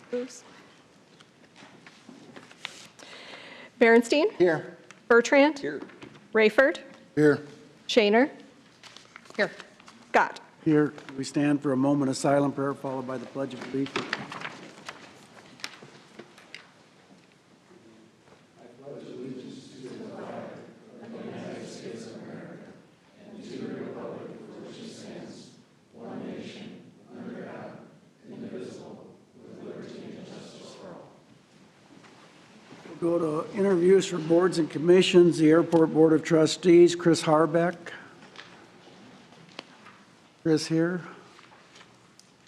Cruz. Berenstein. Here. Bertrand. Here. Rayford. Here. Shaner. Here. Gott. Here, we stand for a moment of silent prayer followed by the Pledge of Allegiance. We'll go to interviews for boards and commissions, the Airport Board of Trustees, Chris Harbeck. Chris here?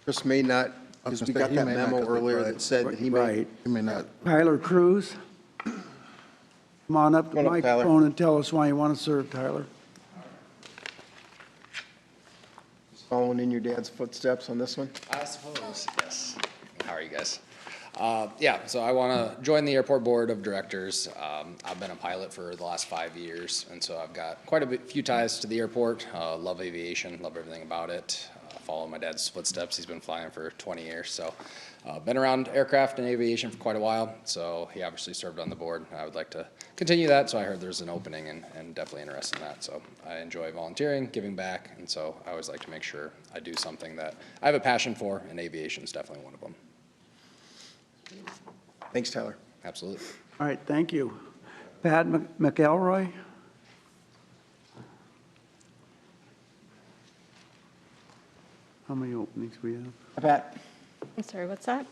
Chris may not, because we got that memo earlier that said that he may. Right. He may not. Tyler Cruz? Come on up to the Come on up, Tyler. microphone and tell us why you want to serve, Tyler. Following in your dad's footsteps on this one. I suppose, yes. How are you guys? Yeah, so I want to join the airport board of directors. I've been a pilot for the last 5 years, and so I've got quite a few ties to the airport. Love aviation, love everything about it. Follow my dad's footsteps. He's been flying for 20 years, so been around aircraft and aviation for quite a while. So he obviously served on the board. I would like to continue that, so I heard there's an opening and definitely interested in that. So I enjoy volunteering, giving back, and so I always like to make sure I do something that I have a passion for, and aviation is definitely one of them. Thanks, Tyler. Absolutely. All right, thank you. Pat McElroy? How many openings we have? Pat, I'm sorry, what's that?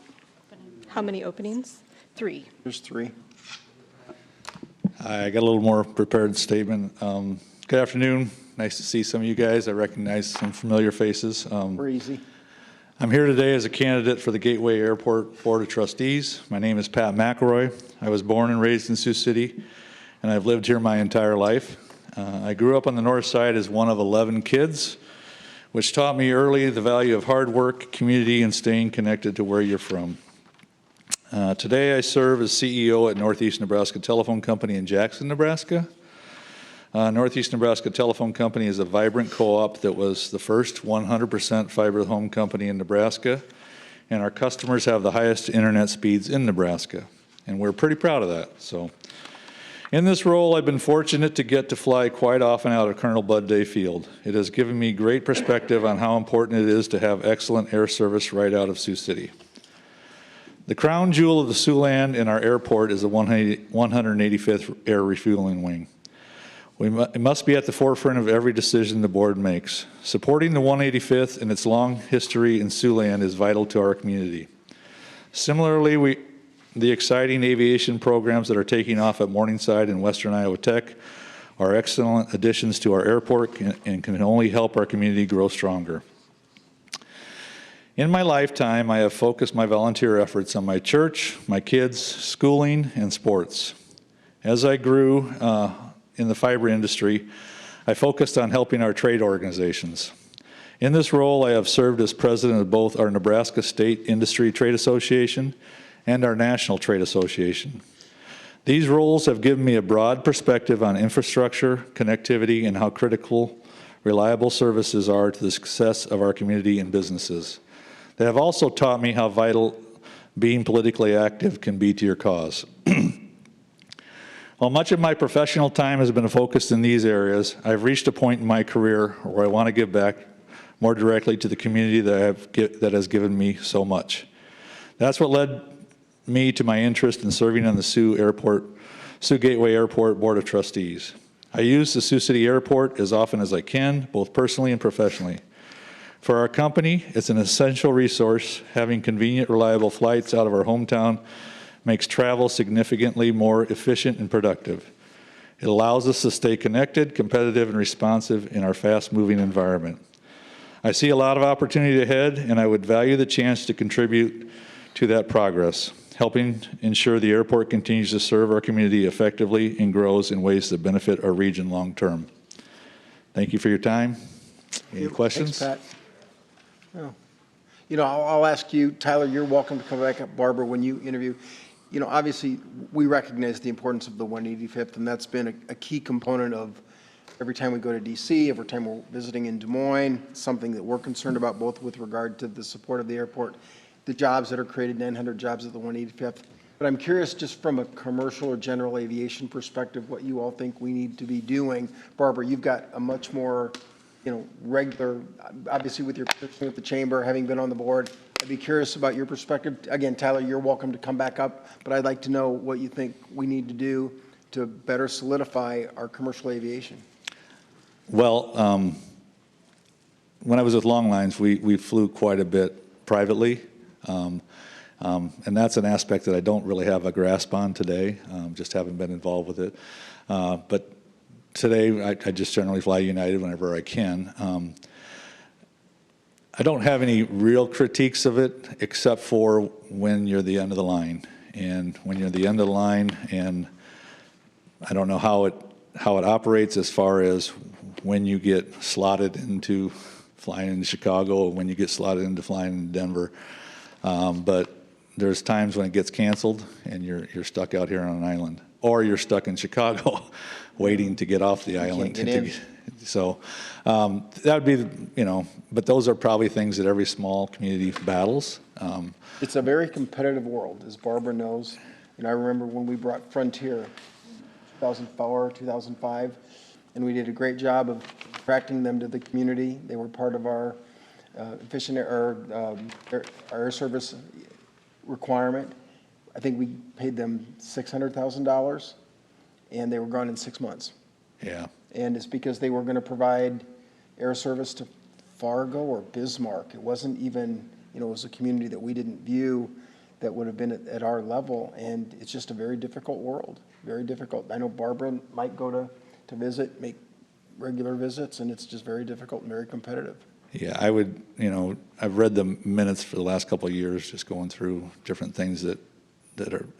How many openings? 3. there's 3. I got a little more prepared statement. Good afternoon. Nice to see some of you guys. I recognize some familiar faces. We're easy. I'm here today as a candidate for the Gateway Airport Board of Trustees. My name is Pat McElroy. I was born and raised in Sioux City, and I've lived here my entire life. I grew up on the north side as one of 11 kids, which taught me early the value of hard work, community, and staying connected to where you're from. Today I serve as CEO at Northeast Nebraska Telephone Company in Jackson, Nebraska. Northeast Nebraska Telephone Company is a vibrant co-op that was the first 100% fiber home company in Nebraska, and our customers have the highest internet speeds in Nebraska, and we're pretty proud of that. So, in this role, I've been fortunate to get to fly quite often out of Colonel Bud Day Field. It has given me great perspective on how important it is to have excellent air service right out of Sioux City. The crown jewel of the Siouxland in our airport is the 185th Air Refueling Wing. It must be at the forefront of every decision the board makes. Supporting the 185th and its long history in Siouxland is vital to our community. Similarly, the exciting aviation programs that are taking off at Morningside and Western Iowa Tech are excellent additions to our airport and can only help our community grow stronger. In my lifetime, I have focused my volunteer efforts on my church, my kids, schooling, and sports. As I grew in the fiber industry, I focused on helping our trade organizations. In this role, I have served as president of both our Nebraska State Industry Trade Association and our National Trade Association. These roles have given me a broad perspective on infrastructure, connectivity, and how critical, reliable services are to the success of our community and businesses. They have also taught me how vital being politically active can be to your cause. While much of my professional time has been focused in these areas, I've reached a point in my career where I want to give back more directly to the community that has given me so much. That's what led me to my interest in serving on the Sioux Gateway Airport Board of Trustees. I use the Sioux City Airport as often as I can, both personally and professionally. For our company, it's an essential resource. Having convenient, reliable flights out of our hometown makes travel significantly more efficient and productive. It allows us to stay connected, competitive, and responsive in our fast-moving environment. I see a lot of opportunity ahead, and I would value the chance to contribute to that progress, helping ensure the airport continues to serve our community effectively and grows in ways that benefit our region long-term. Thank you for your time. Any questions? Thanks, Pat. Oh. You know, I'll ask you, Tyler, you're welcome to come back up, Barbara, when you interview. You know, obviously, we recognize the importance of the 185th, and that's been a key component of every time we go to DC, every time we're visiting in Des Moines, something that we're concerned about, both with regard to the support of the airport. the jobs that are created, 900 jobs at the 185th. But I'm curious, just from a commercial or general aviation perspective, what you all think we need to be doing. Barbara, you've got a much more, regular, obviously with your position with the chamber, having been on the board. I'd be curious about your perspective. Again, Tyler, you're welcome to come back up, but I'd like to know what you think we need to do to better solidify our commercial aviation. Well, when I was with Long Lines, we flew quite a bit privately. And that's an aspect that I don't really have a grasp on today, just haven't been involved with it. But today, I just generally fly United whenever I can. I don't have any real critiques of it, except for when you're the end of the line. And when you're the end of the line, and I don't know how it operates as far as when you get slotted into flying into Chicago, or when you get slotted into flying into Denver. But there's times when it gets canceled and you're stuck out here on an island, or you're stuck in Chicago waiting to get off the island. Can't get in. So that would be, but those are probably things that every small community battles. It's a very competitive world, as Barbara knows. I remember when we brought Frontier, 2004, 2005, and we did a great job of attracting them to the community. They were part of our air service requirement. I think we paid them $600,000, and they were gone in 6 months. Yeah. And it's because they were going to provide air service to Fargo or Bismarck. It wasn't even, it was a community that we didn't view that would have been at our level, and it's just a very difficult world, very difficult. I know Barbara might go to visit, make regular visits, and it's just very difficult and very competitive. Yeah, I would, I've read the minutes for the last couple of years, just going through different things that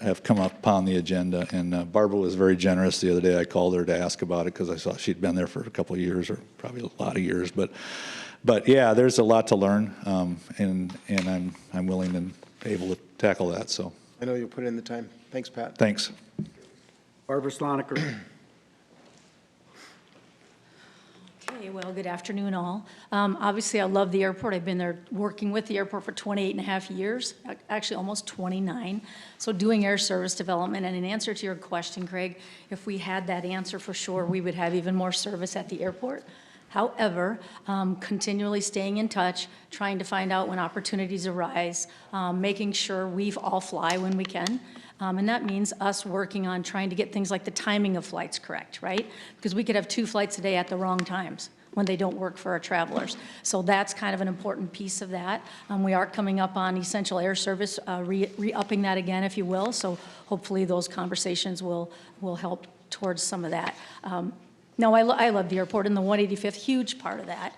have come up on the agenda. And Barbara was very generous the other day. I called her to ask about it because I saw she'd been there for a couple of years, or probably a lot of years. But yeah, there's a lot to learn, and I'm willing and able to tackle that. So I know you'll put in the time. Thanks, Pat. Thanks. Barbara Sloniker. Okay, well, good afternoon, all. Obviously, I love the airport. I've been there working with the airport for 28 and a half years, actually almost 29. So doing air service development, and in answer to your question, Craig, if we had that answer for sure, we would have even more service at the airport. However, continually staying in touch, trying to find out when opportunities arise, making sure we all fly when we can. And that means us working on trying to get things like the timing of flights correct, right? Because we could have 2 flights a day at the wrong times when they don't work for our travelers. So that's kind of an important piece of that. We are coming up on essential air service, re-upping that again, if you will. So hopefully those conversations will help towards some of that. No, I love the airport, and the 185th, huge part of that.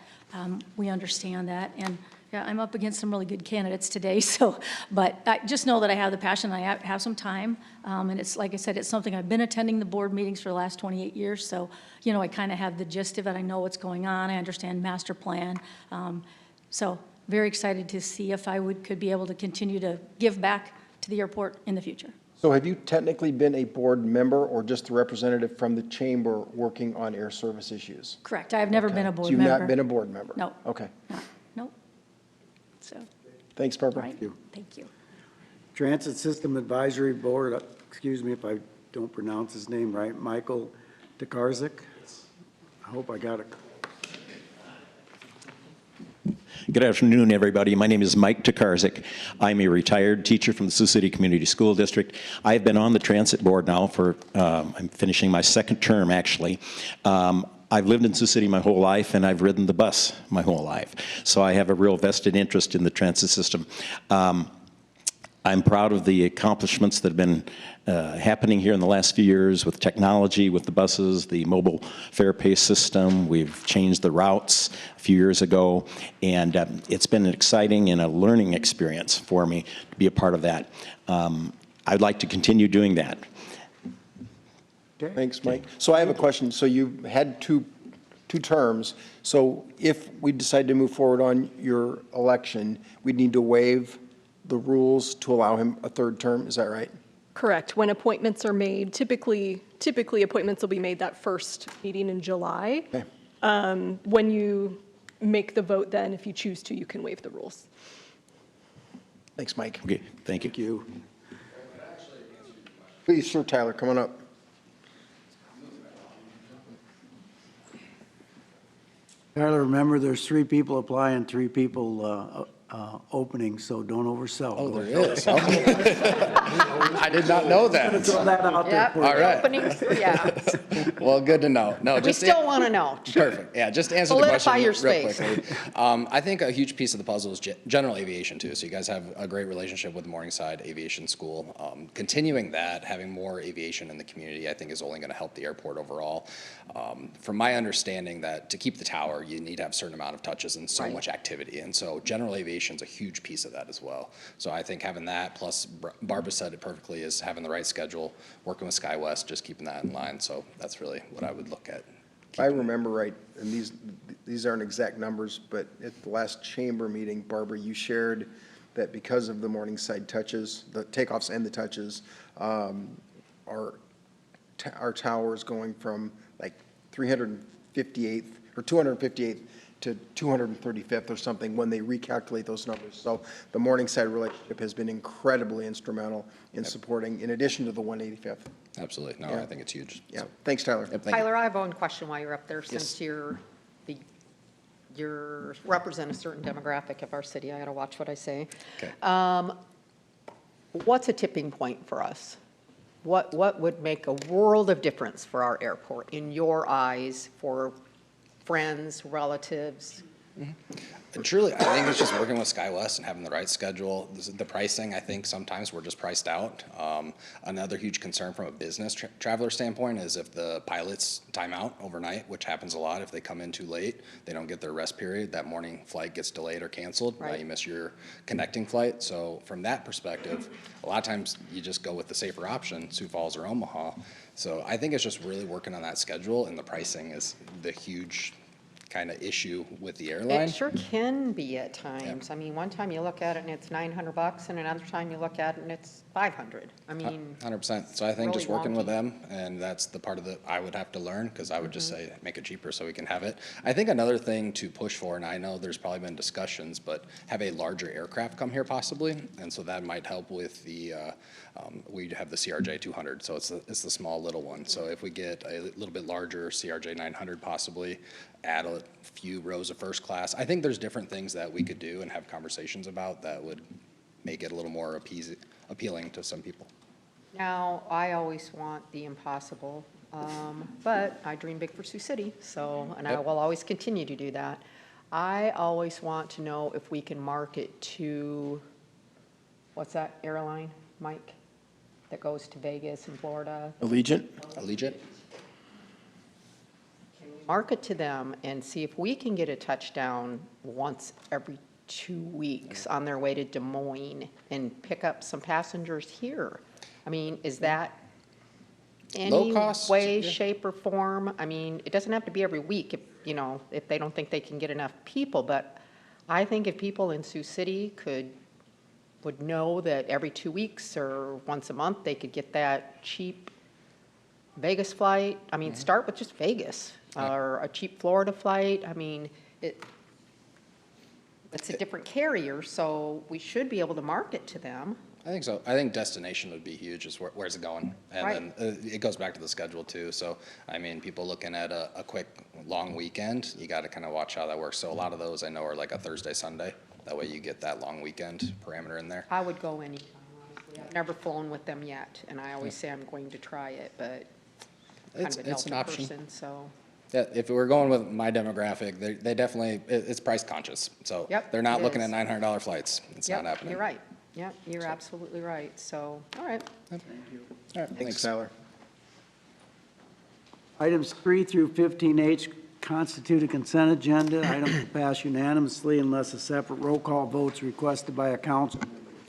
We understand that, and yeah, I'm up against some really good candidates today, but I just know that I have the passion, I have some time, and it's, like I said, it's something I've been attending the board meetings for the last 28 years, so, I kind of have the gist of it. I know what's going on, I understand master plan, so very excited to see if I could be able to continue to give back to the airport in the future. So have you technically been a board member or just the representative from the chamber working on air service issues? Correct, I have never been a board So member. you've not been a board member? No. Okay. No. So, Thanks, Barbara. right, thank you. Transit System Advisory Board, excuse me if I don't pronounce his name right, Michael Tokarczyk. I hope I got it. Good afternoon, everybody. My name is Mike Tokarczyk. I'm a retired teacher from the Sioux City Community School District. I've been on the transit board now for, I'm finishing my 2nd term, actually. I've lived in Sioux City my whole life, and I've ridden the bus my whole life. So I have a real vested interest in the transit system. I'm proud of the accomplishments that have been happening here in the last few years with technology, with the buses, the mobile fare pay system. We've changed the routes a few years ago, and it's been an exciting and a learning experience for me to be a part of that. I'd like to continue doing that. Thanks, Mike. So I have a question. So you've had two terms. So if we decide to move forward on your election, we'd need to waive the rules to allow him a 3rd term. Is that right? Correct. When appointments are made, typically appointments will be made that first meeting in July. Okay. When you make the vote then, if you choose to, you can waive the rules. Thanks, Mike. Okay, thank you. Thank you. Please, sir, Tyler, coming up. Tyler, remember, there's 3 people applying, 3 people opening, so don't oversell. Oh, Go there ahead. is. I did not know that. Throw that out there Yep, for you. All right. openings, yeah. Well, good to know. No, We just still want to know. perfect. Yeah, just to answer the Solidify question your real space. quickly. I think a huge piece of the puzzle is general aviation too. So you guys have a great relationship with Morningside Aviation School. Continuing that, having more aviation in the community, I think is only going to help the airport overall. From my understanding, that to keep the tower, you need to have a certain amount of touches and so Right. much activity. And so general aviation is a huge piece of that as well. So I think having that, plus Barbara said it perfectly, is having the right schedule, working with SkyWest, just keeping that in line. So that's really what I would look at. If I remember right, and these aren't exact numbers, but at the last chamber meeting, Barbara, you shared that because of the Morningside touches, the takeoffs and the touches, our tower is going from like 358th or 258th to 235th or something when they recalculate those numbers. So the Morningside relationship has been incredibly instrumental in supporting, in addition to the 185th. Absolutely. No, Yeah. I think it's huge. Yeah, thanks, Tyler. Yep, thank you. Tyler, I have one question while you're up there, Yes. since you're represent a certain demographic of our city. I got to watch what I say. Okay. What's a tipping point for us? What would make a world of difference for our airport, in your eyes, for friends, relatives? And truly, I think it's just working with SkyWest and having the right schedule. The pricing, I think sometimes we're just priced out. Another huge concern from a business traveler standpoint is if the pilots time out overnight, which happens a lot. If they come in too late, they don't get their rest period, that morning flight gets delayed or canceled. Now Right. you miss your connecting flight. So from that perspective, a lot of times you just go with the safer option, Sioux Falls or Omaha. So I think it's just really working on that schedule, and the pricing is the huge kind of issue with the airline. It sure can be at times. I mean, one time you look at it and it's $900, and another time you look at it and it's 500. I mean, 100%. So I think just really working with wonky. them, and that's the part of the, I would have to learn, because I would just Mm-hmm. say, make it cheaper so we can have it. I think another thing to push for, and I know there's probably been discussions, but have a larger aircraft come here possibly. And so that might help with the, we have the CRJ 200, so it's the small little one. So if we get a little bit larger CRJ 900 possibly, add a few rows of first class. I think there's different things that we could do and have conversations about that would make it a little more appealing to some people. now, I always want the impossible, but I dream big for Sioux City, so, and I Yep. will always continue to do that. I always want to know if we can market to, what's that airline, Mike, that goes to Vegas and Florida? Allegiant? Allegiant? Market to them and see if we can get a touchdown once every 2 weeks on their way to Des Moines and pick up some passengers here. I mean, is that Low any cost, way, yeah. shape, or form? I mean, it doesn't have to be every week, if, if they don't think they can get enough people, but I think if people in Sioux City would know that every 2 weeks or once a month, they could get that cheap Vegas flight. I mean, start with just Vegas, or a cheap Florida flight. I mean, it's a different carrier, so we should be able to market to them. I think so. I think destination would be huge, is where's it going? And Right. then it goes back to the schedule too. So, I mean, people looking at a quick, long weekend, you got to kind of watch how that works. So a lot of those I know are like a Thursday, Sunday. That way you get that long weekend parameter in there. I would go anytime, honestly. I've never flown with them yet, and I always say I'm going to try it, but kind It's of a an Delta option. person, so. Yeah, if we're going with my demographic, they definitely, it's price conscious. So Yep, they're not it looking is. at $900 flights. It's not Yep, happening. you're right. Yep, you're absolutely right. So, all right. All right, Thanks, thanks. Tyler. Items 3 through 15H constitute a consent agenda. Items will pass unanimously unless a separate roll call vote is requested by a council.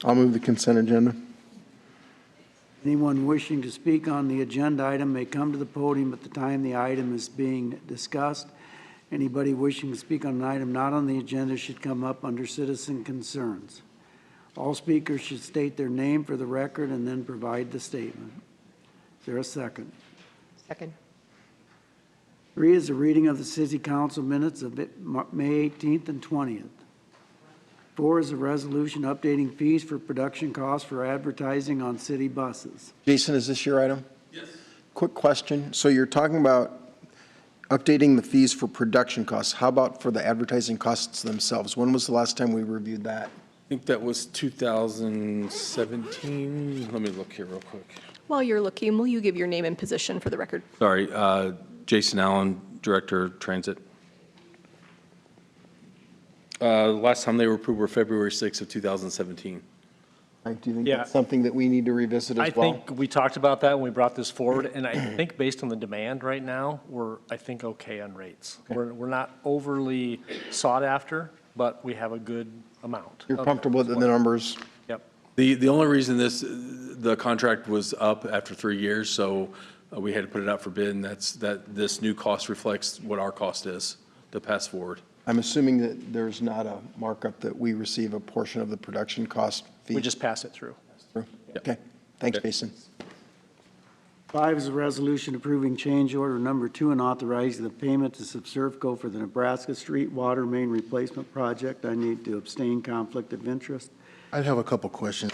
I'll move the consent agenda. Anyone wishing to speak on the agenda item may come to the podium at the time the item is being discussed. Anybody wishing to speak on an item not on the agenda should come up under citizen concerns. All speakers should state their name for the record and then provide the statement. Is there a second? Second. 3 is a reading of the city council minutes of May 18th and 20th. 4 is a resolution updating fees for production costs for advertising on city buses. Jason, is this your item? Yes. Quick question. So you're talking about updating the fees for production costs. How about for the advertising costs themselves? When was the last time we reviewed that? I think that was 2017. Let me look here real quick. While you're looking, will you give your name and position for the record? Sorry, Jason Allen, Director of Transit. Last time they were approved were February 6th of 2017. Mike, do you think Yeah. that's something that we need to revisit I as well? think we talked about that when we brought this forward, and I think based on the demand right now, I think, okay on rates. We're not overly sought after, but we have a good amount. You're comfortable with the numbers? Yep. The only reason the contract was up after 3 years, so we had to put it out for bid, and that this new cost reflects what our cost is to pass forward. I'm assuming that there's not a markup that we receive a portion of the production cost fee? We just pass it through. Okay, thanks, Okay. Jason. 5 is a resolution approving change order number 2 and authorizing the payment to Subsurfco for the Nebraska Street Water Main Replacement Project. I need to abstain, conflict of interest. I'd have a couple questions.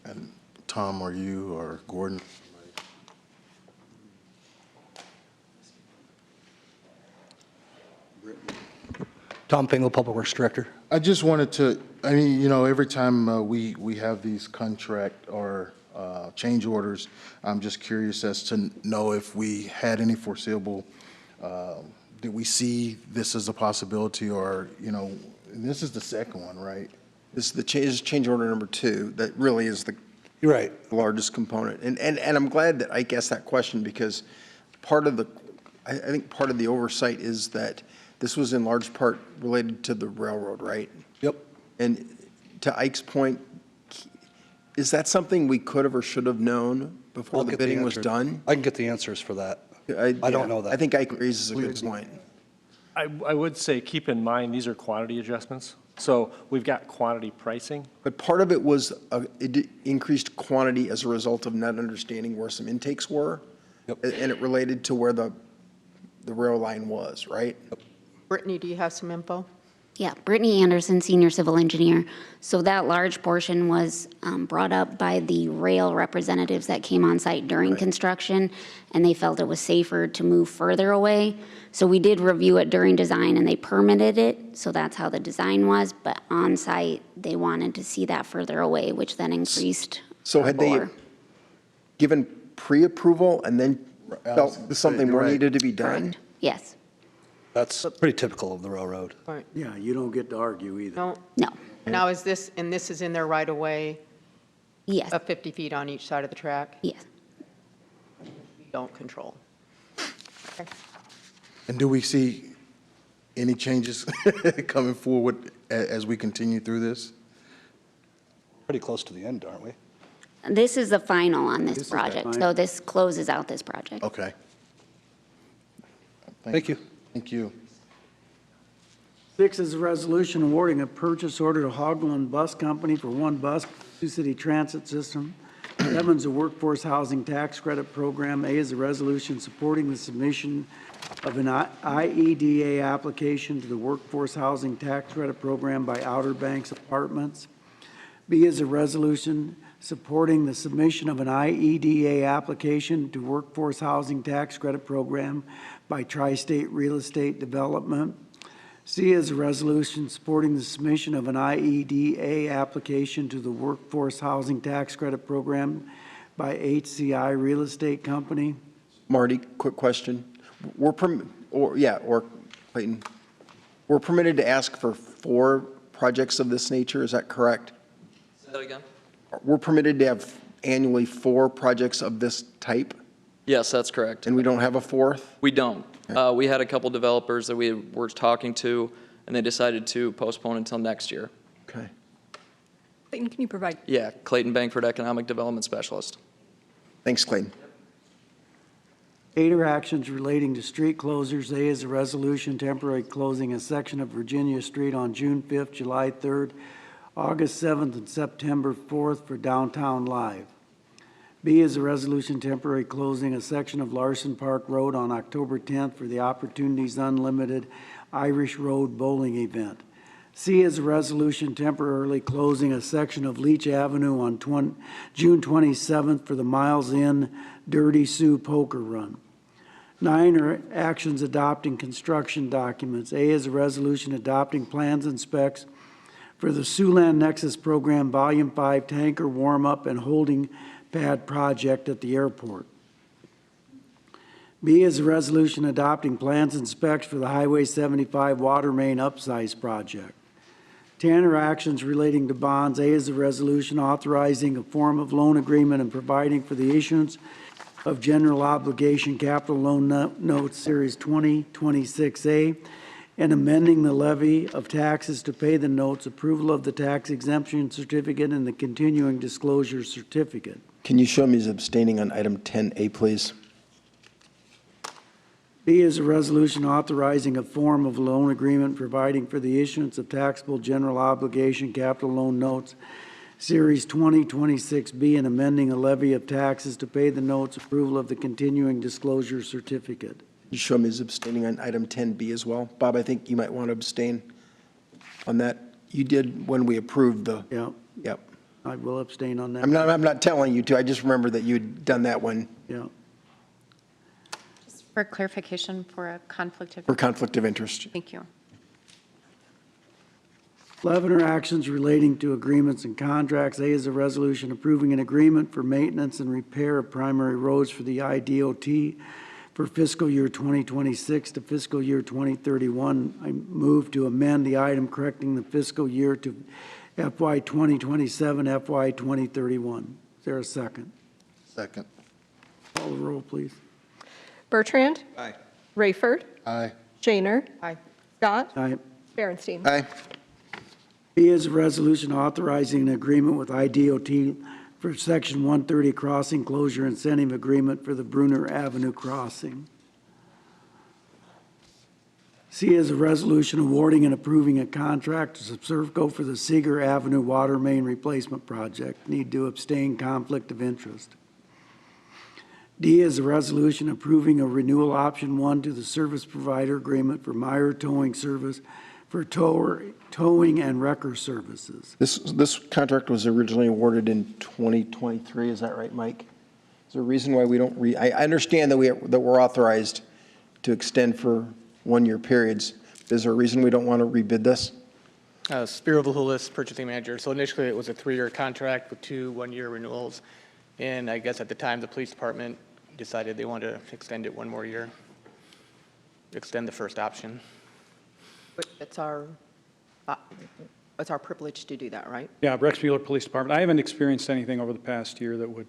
And Tom, or you, or Gordon? Tom Fingal, Public Works Director. I just wanted to, I mean, every time we have these contract or change orders, I'm just curious as to know if we had any foreseeable, did we see this as a possibility, or, this is the second one, right? This is the change order number 2, that really is the You're right. largest component. And I'm glad that Ike asked that question, because I think part of the oversight is that this was in large part related to the railroad, right? Yep. And to Ike's point, is that something we could have or should have known before I'll the get bidding was answer. done? I can get the answers for that. I don't know that. I think Ike raises a good point. I would say, keep in mind, these are quantity adjustments. So we've got quantity pricing. But part of it was increased quantity as a result of not understanding where some intakes were. Yep. And it related to where the rail line was, right? Brittany, do you have some info? Yeah, Brittany Anderson, Senior Civil Engineer. So that large portion was brought up by the rail representatives that came on site during construction, and they felt it was safer to move further away. So we did review it during design, and they permitted it, so that's how the design was. But on site, they wanted to see that further away, which then increased So our had they bore. given pre-approval and then felt something more Right. needed to be done? Correct. Yes. That's pretty typical of the railroad. Right. Yeah, you don't get to argue either. No. No. Now, is this in their right of way Yes. of 50 feet on each side of the track? Yes. We don't control. Okay. And do we see any changes coming forward as we continue through this? Pretty close to the end, aren't we? This is the final on This this is the project, final. so this closes out this project. Okay. Thank you. Thank you. 6 is a resolution awarding a purchase order to Hogland Bus Company for one bus, Sioux City Transit System. 7 is a workforce housing tax credit program. A is a resolution supporting the submission of an IEDA application to the workforce housing tax credit program by Outer Banks Apartments. B is a resolution supporting the submission of an IEDA application to workforce housing tax credit program by Tri-State Real Estate Development. C is a resolution supporting the submission of an IEDA application to the Workforce Housing Tax Credit Program by HCI Real Estate Company. Marty, quick question. Or Clayton, we're permitted to ask for 4 projects of this nature, is that correct? Say that again? We're permitted to have annually 4 projects of this type, Yes, that's correct. and we don't have a 4th? We don't. We had a couple developers that we were talking to, and they decided to postpone until next year. Okay. Clayton, can you provide? Yeah, Clayton Bangford Economic Development Specialist. Thanks, Clayton. 8 are actions relating to street closures. A is a resolution temporarily closing a section of Virginia Street on June 5th, July 3rd, August 7th, and September 4th for Downtown Live. B is a resolution temporarily closing a section of Larson Park Road on October 10th for the Opportunities Unlimited Irish Road Bowling Event. C is a resolution temporarily closing a section of Leach Avenue on June 27th for the Miles Inn Dirty Sioux Poker Run. 9 are actions adopting construction documents. A is a resolution adopting plans and specs for the Siouxland Nexus Program Volume 5 tanker warm-up and holding pad project at the airport. B is a resolution adopting plans and specs for the Highway 75 water main upsize project. 10 are actions relating to bonds. A is a resolution authorizing a form of loan agreement and providing for the issuance of general obligation capital loan notes Series 2026A and amending the levy of taxes to pay the notes, approval of the tax exemption certificate and the continuing disclosure certificate. Can you show me as abstaining on item 10A, please? B is a resolution authorizing a form of loan agreement providing for the issuance of taxable general obligation capital loan notes Series 2026B and amending a levy of taxes to pay the notes, approval of the continuing disclosure certificate. Can you show me as abstaining on item 10B as well? Bob, I think you might want to abstain on that. You did when we approved the. Yep. Yep. I will abstain on that. I'm not telling you to. I just remember that you'd done that one Yeah. For clarification, for a conflict of. for conflict of interest. Thank you. 11 are actions relating to agreements and contracts. A is a resolution approving an agreement for maintenance and repair of primary roads for the IDOT for fiscal year 2026 to fiscal year 2031. I move to amend the item correcting the fiscal year to FY 2027, FY 2031. Is there a second? Second. Call the roll, please. Bertrand. Aye. Rayford. Aye. Shaner. Aye. Scott. Aye. Berenstein. Aye. B is a resolution authorizing an agreement with IDOT for Section 130 crossing closure incentive agreement for the Bruner Avenue crossing. C is a resolution awarding and approving a contract to Subservco for the Seeger Avenue water main replacement project. Need to abstain, conflict of interest. D is a resolution approving a renewal option 1 to the service provider agreement for Meyer Towing Service for towing and wrecker services. This contract was originally awarded in 2023. Is that right, Mike? Is there a reason why we don't I understand that we're authorized to extend for one-year periods. Is there a reason we don't want to rebid this? Spiro Vahulis, purchasing manager. So initially it was a 3-year contract with 2 one-year renewals. And I guess at the time the police department decided they wanted to extend it 1 more year, extend the first option. But it's our privilege to do that, right? Yeah, Rex Mueller Police Department. I haven't experienced anything over the past year that would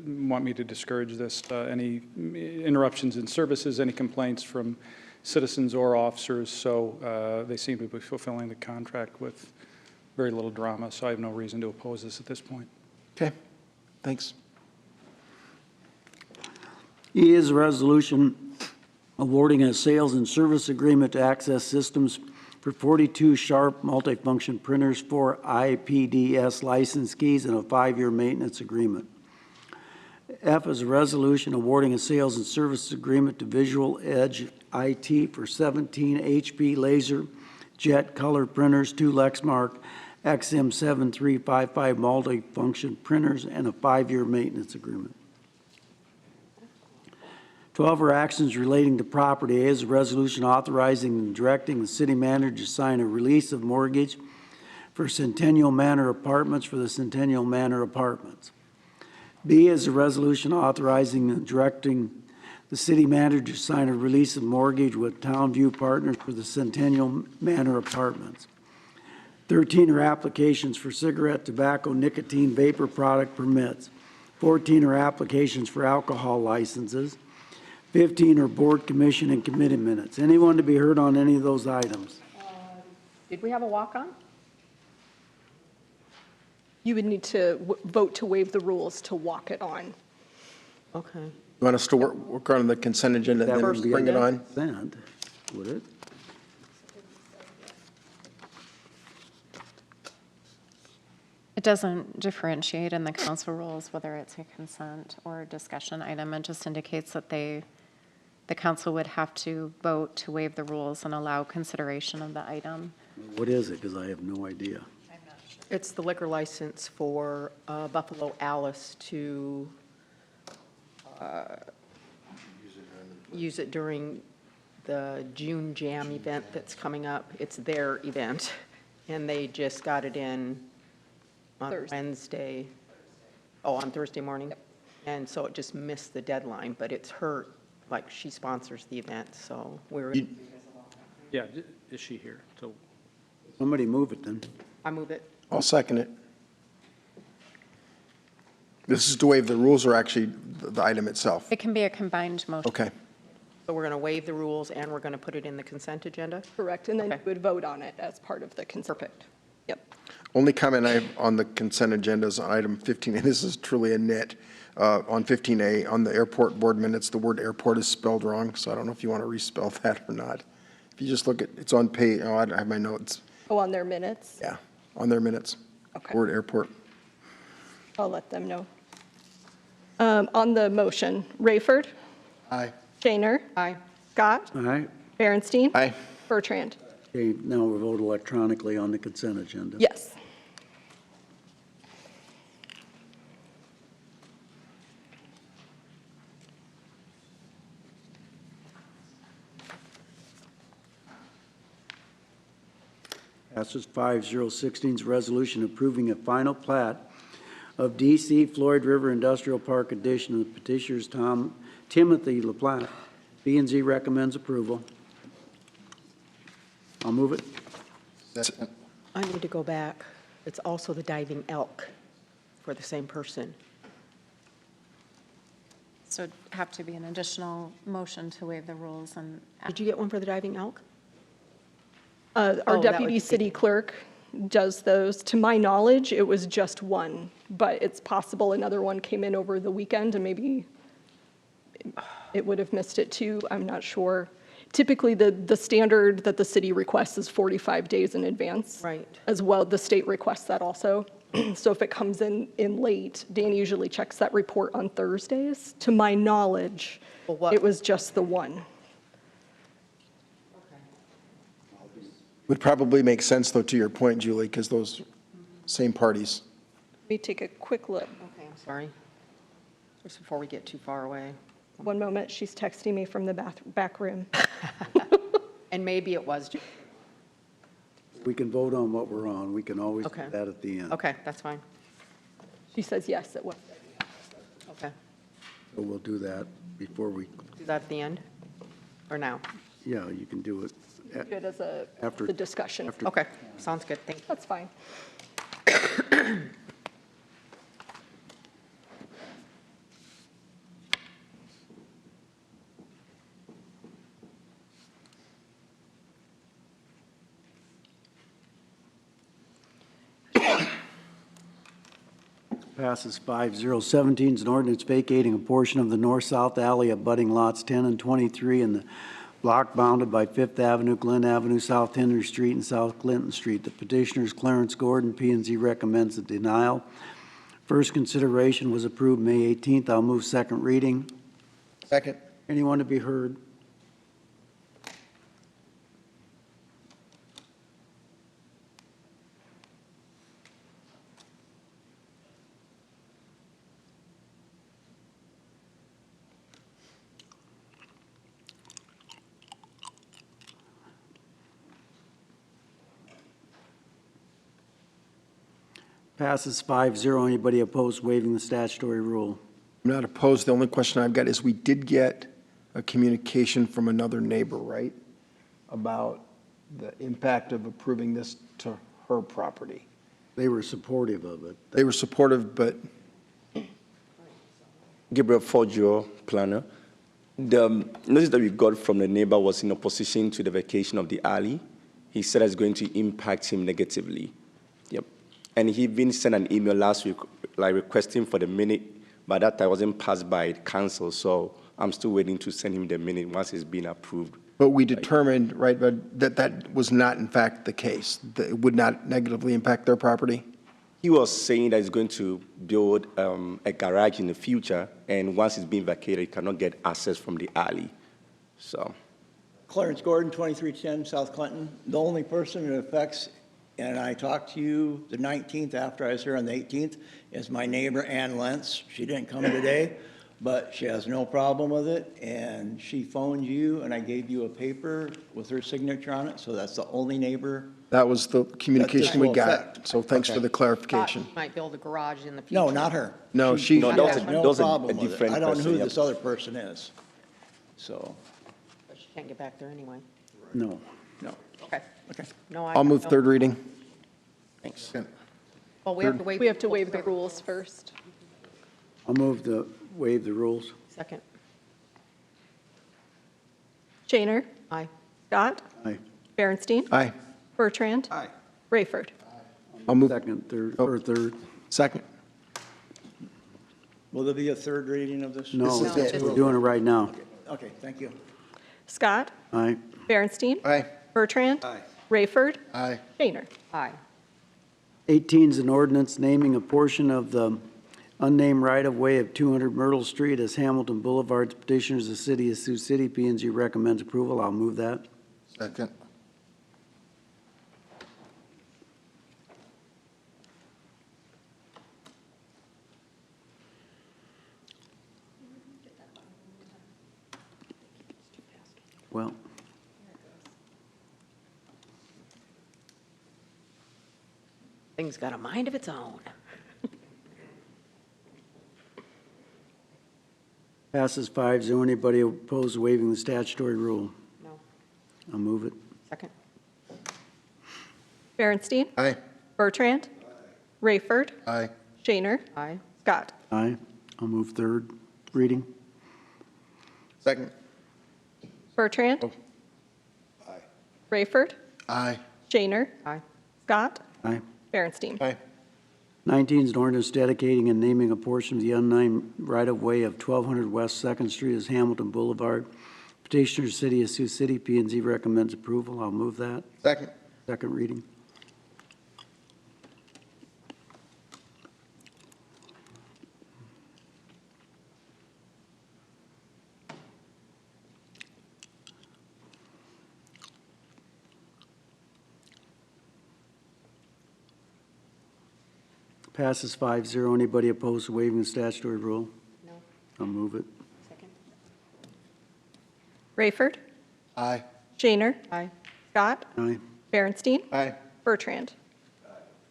want me to discourage this. Any interruptions in services, any complaints from citizens or officers, so they seem to be fulfilling the contract with very little drama, so I have no reason to oppose this at this point. Okay, thanks. E is a resolution awarding a sales and service agreement to Access Systems for 42 Sharp multifunction printers for IPDS license keys and a 5-year maintenance agreement. F is a resolution awarding a sales and service agreement to Visual Edge IT for 17 HP laser jet color printers, 2 Lexmark XM7355 multifunction printers, and a 5-year maintenance agreement. 12 are actions relating to property. A is a resolution authorizing and directing the city manager to sign a release of mortgage for Centennial Manor Apartments for the Centennial Manor Apartments. B is a resolution authorizing and directing the city manager to sign a release of mortgage with Townview Partners for the Centennial Manor Apartments. 13 are applications for cigarette, tobacco, nicotine, vapor product permits. 14 are applications for alcohol licenses. 15 are board, commission, and committee minutes. Anyone to be heard on any of those items? Did we have a walk-on? You would need to vote to waive the rules to walk it on. Okay. You want us to work on the consent agenda and That then would be bring it on? consent, would it? It doesn't differentiate in the council rules whether it's a consent or a discussion item. It just indicates that the council would have to vote to waive the rules and allow consideration of the item. What is it? Because I have no idea. It's the liquor license for Buffalo Alice to use it during the June Jam event that's coming up. It's their event, and they just got it in on Wednesday. Oh, on Thursday morning? And so it just missed the deadline, but it's her, like, she sponsors the event, so we're, Yeah, is she here? So Somebody move it then. I move it. I'll second it. This is to waive the rules or actually the item itself? It can be a combined motion. Okay. So we're going to waive the rules, and we're going to put it in the consent agenda? Correct, and then you Okay. would vote on it as part of the consent. Perfect. Yep. Only comment I have on the consent agenda is on item 15, and this is truly a nit. On 15A, on the airport board minutes, the word airport is spelled wrong, so I don't know if you want to respell that or not. If you just look at, it's on page, oh, I have my notes. Oh, on their minutes? Yeah, on their minutes. Okay. Word airport. I'll let them know. On the motion, Rayford, Aye. Shaner, Aye. Scott, All right. Berenstein. Aye. Bertrand. Okay, now we'll vote electronically on the consent agenda. Yes. Passes 5-0-16's resolution approving a final plat of DC Floyd River Industrial Park addition of the petitioners Timothy LaPlante. B and Z recommends approval. I'll move it. Second. I need to go back. It's also the diving elk for the same person. So it'd have to be an additional motion to waive the rules and. Did you get one for the diving elk? Our Oh, that deputy would- city clerk does those. To my knowledge, it was just one, but it's possible another one came in over the weekend and maybe it would have missed it too. I'm not sure. Typically, the standard that the city requests is 45 days in advance. Right. As well, the state requests that also. So if it comes in late, Dan usually checks that report on Thursdays. To my knowledge, Well, what- it was just the one. Would probably make sense, though, to your point, Julie, because those same parties. Let me take a quick look. Okay, I'm sorry. Just before we get too far away. One moment, she's texting me from the back room. And maybe it was, We can vote on what we're on. We can always do Okay. that at the end. okay, that's fine. She says yes, it was. Okay. So we'll do that before we, Do that at the end? Or now? yeah, you can do it. Good as After- the discussion. Okay, sounds good, thank you. That's fine. Passes 5-0-17 is an ordinance vacating a portion of the north-south alley abutting lots 10 and 23 in the block bounded by Fifth Avenue, Glen Avenue, South Henry Street, and South Clinton Street. The petitioners Clarence Gordon, P and Z recommends the denial. First consideration was approved May 18th. I'll move second reading. Second. Anyone to be heard? Passes 5-0. Anybody opposed waiving the statutory rule? I'm not opposed. The only question I've got is we did get a communication from another neighbor, right? About the impact of approving this to her property. They were supportive of it. They were supportive, but Gabriel Foggio, planner. The notice that we got from the neighbor was in opposition to the vacation of the alley. He said it's going to impact him negatively. Yep. And he even sent an email last week, like requesting for the minute, but that time wasn't passed by council, so I'm still waiting to send him the minute once it's been approved. But we determined, right, but that was not in fact the case. That it would not negatively impact their property? He was saying that he's going to build a garage in the future, and once it's been vacated, he cannot get access from the alley. So, Clarence Gordon, 2310 South Clinton. The only person it affects, and I talked to you the 19th after I was here on the 18th, is my neighbor Ann Lentz. She didn't come today, but she has no problem with it, and she phoned you, and I gave you a paper with her signature on it, so that's the only neighbor. That was the communication we will got, affect. so thanks for the clarification. Thought she might build a garage in the future. No, not her. No, she, No, that was a- has that no was a problem with it. different I don't know who person, yep. this other person is, so, But she can't get back there anyway. No. no. Okay. Okay. No, I. I'll move no. third reading. thanks. Well, we have to waive. We have to waive the rules first. I'll move to waive the rules. Second. Shaner? Aye. Scott? Aye. Berenstein? Aye. Bertrand? Aye. Rayford? I'll move Second, third, Oh. or third. second. Will there be a third reading of this? No, This is it. we're doing it right now. Okay, thank you. Scott? Aye. Berenstein? Aye. Bertrand? Aye. Rayford? Aye. Shaner? Aye. 18 is an ordinance naming a portion of the unnamed right-of-way of 200 Myrtle Street as Hamilton Boulevard. Petitioners, the city of Sioux City. P and Z recommends approval. I'll move that. Second. Well, Thing's got a mind of its own. passes 5-0. Anybody opposed to waiving the statutory rule? No. I'll move it. Second. Berenstein? Aye. Bertrand? Rayford? Aye. Shaner? Aye. Scott? Aye. I'll move third reading. Second. Bertrand? Aye. Rayford? Aye. Shaner? Aye. Scott? Aye. Berenstein? Aye. 19 is an ordinance dedicating and naming a portion of the unnamed right-of-way of 1200 West 2nd Street as Hamilton Boulevard. Petitioner, City of Sioux City. P and Z recommends approval. I'll move that. Second. Second reading. Passes 5-0. Anybody opposed to waiving the statutory rule? No. I'll move it. Second. Rayford? Aye. Shaner? Aye. Scott? Aye. Berenstein? Aye. Bertrand?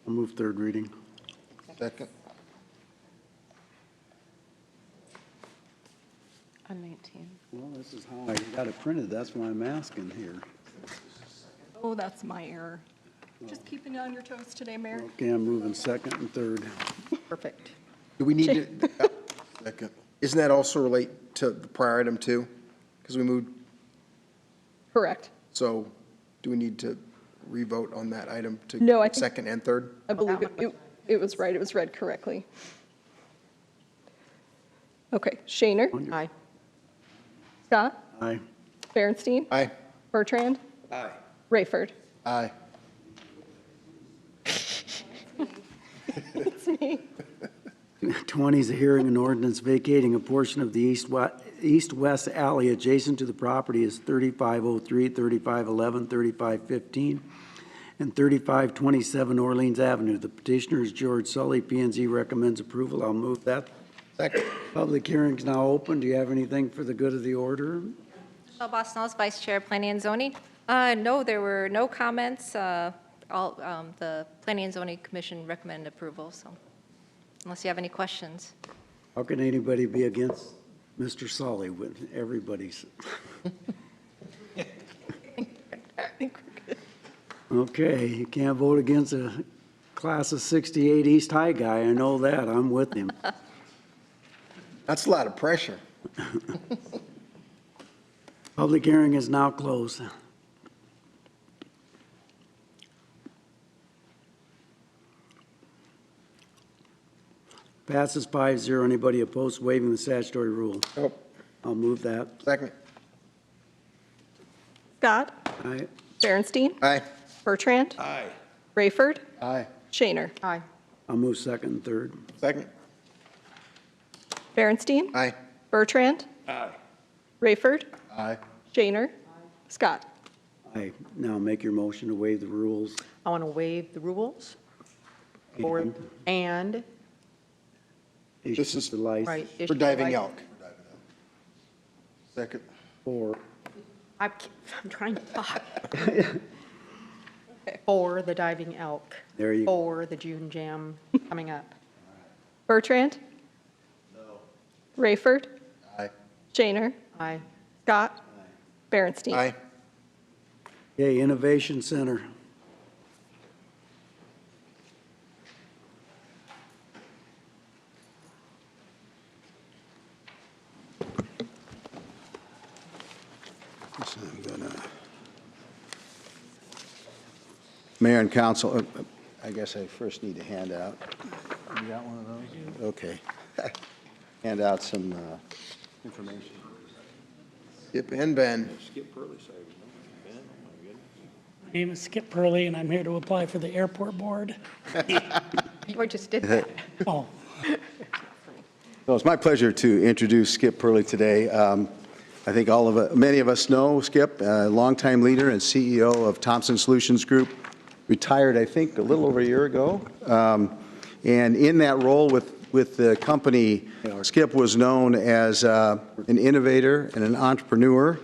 I'll move third reading. Second. On 19. Well, this is how I got it printed. That's why I'm asking here. Oh, that's my error. Just keeping you on your toes today, Mayor. Okay, I'm moving second and third. Perfect. Do we need to, Second. isn't that also relate to the prior item too? Because we moved, Correct. so do we need to revote on that item to No, I think- second and third? I believe it was right. It was read correctly. Okay, Shaner? Aye. Scott? Aye. Berenstein? Aye. Bertrand? Aye. Rayford? Aye. It's me. 20 is a hearing and ordinance vacating a portion of the east-west alley adjacent to the property is 3503, 3511, 3515, and 3527 Orleans Avenue. The petitioner is George Sully. P and Z recommends approval. I'll move that. Second. Public hearing is now open. Do you have anything for the good of the order? Michelle Bosnells, Vice Chair, Planning and Zoning. No, there were no comments. The Planning and Zoning Commission recommended approval, so unless you have any questions. How can anybody be against Mr. Sully when everybody's? Okay, you can't vote against a class of 68 East High guy. I know that. I'm with him. That's a lot of pressure. Public hearing is now closed. Passes 5-0. Anybody opposed to waiving the statutory rule? Oh, I'll move that. second. Scott? Aye. Berenstein? Aye. Bertrand? Aye. Rayford? Aye. Shaner? Aye. I'll move second and third. Second. Berenstein? Aye. Bertrand? Rayford? Aye. Shaner? Scott? Aye. Now make your motion to waive the rules. I want to waive the rules and, This is The license right. for issue a diving license. elk. Second. for, I'm trying to talk. For the diving elk. There you go. For the June Jam coming up. Bertrand? No. Rayford? Aye. Shaner? Aye. Scott? Berenstein? Aye. okay, Innovation Center. Mayor and council, I guess I first need to hand out. You got one of those? Okay. Hand out some information. Skip and Ben. My name is Skip Purley, and I'm here to apply for the airport board. You just did that. Oh, So it's my pleasure to introduce Skip Purley today. I think many of us know Skip, a longtime leader and CEO of Thompson Solutions Group, retired, I think, a little over a year ago. And in that role with the company, Skip was known as an innovator and an entrepreneur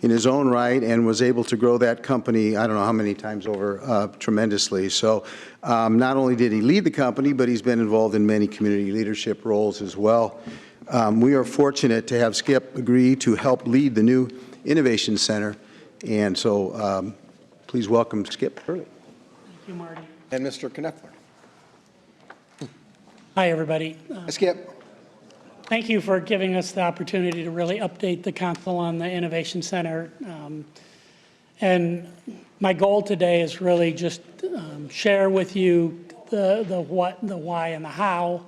in his own right, and was able to grow that company, I don't know how many times over, tremendously. So not only did he lead the company, but he's been involved in many community leadership roles as well. We are fortunate to have Skip agree to help lead the new Innovation Center. And so please welcome Skip Purley. thank you, Marty. And Mr. Knepfler. Hi, everybody. Skip. Thank you for giving us the opportunity to really update the council on the Innovation Center. And my goal today is really just share with you the what, the why, and the how.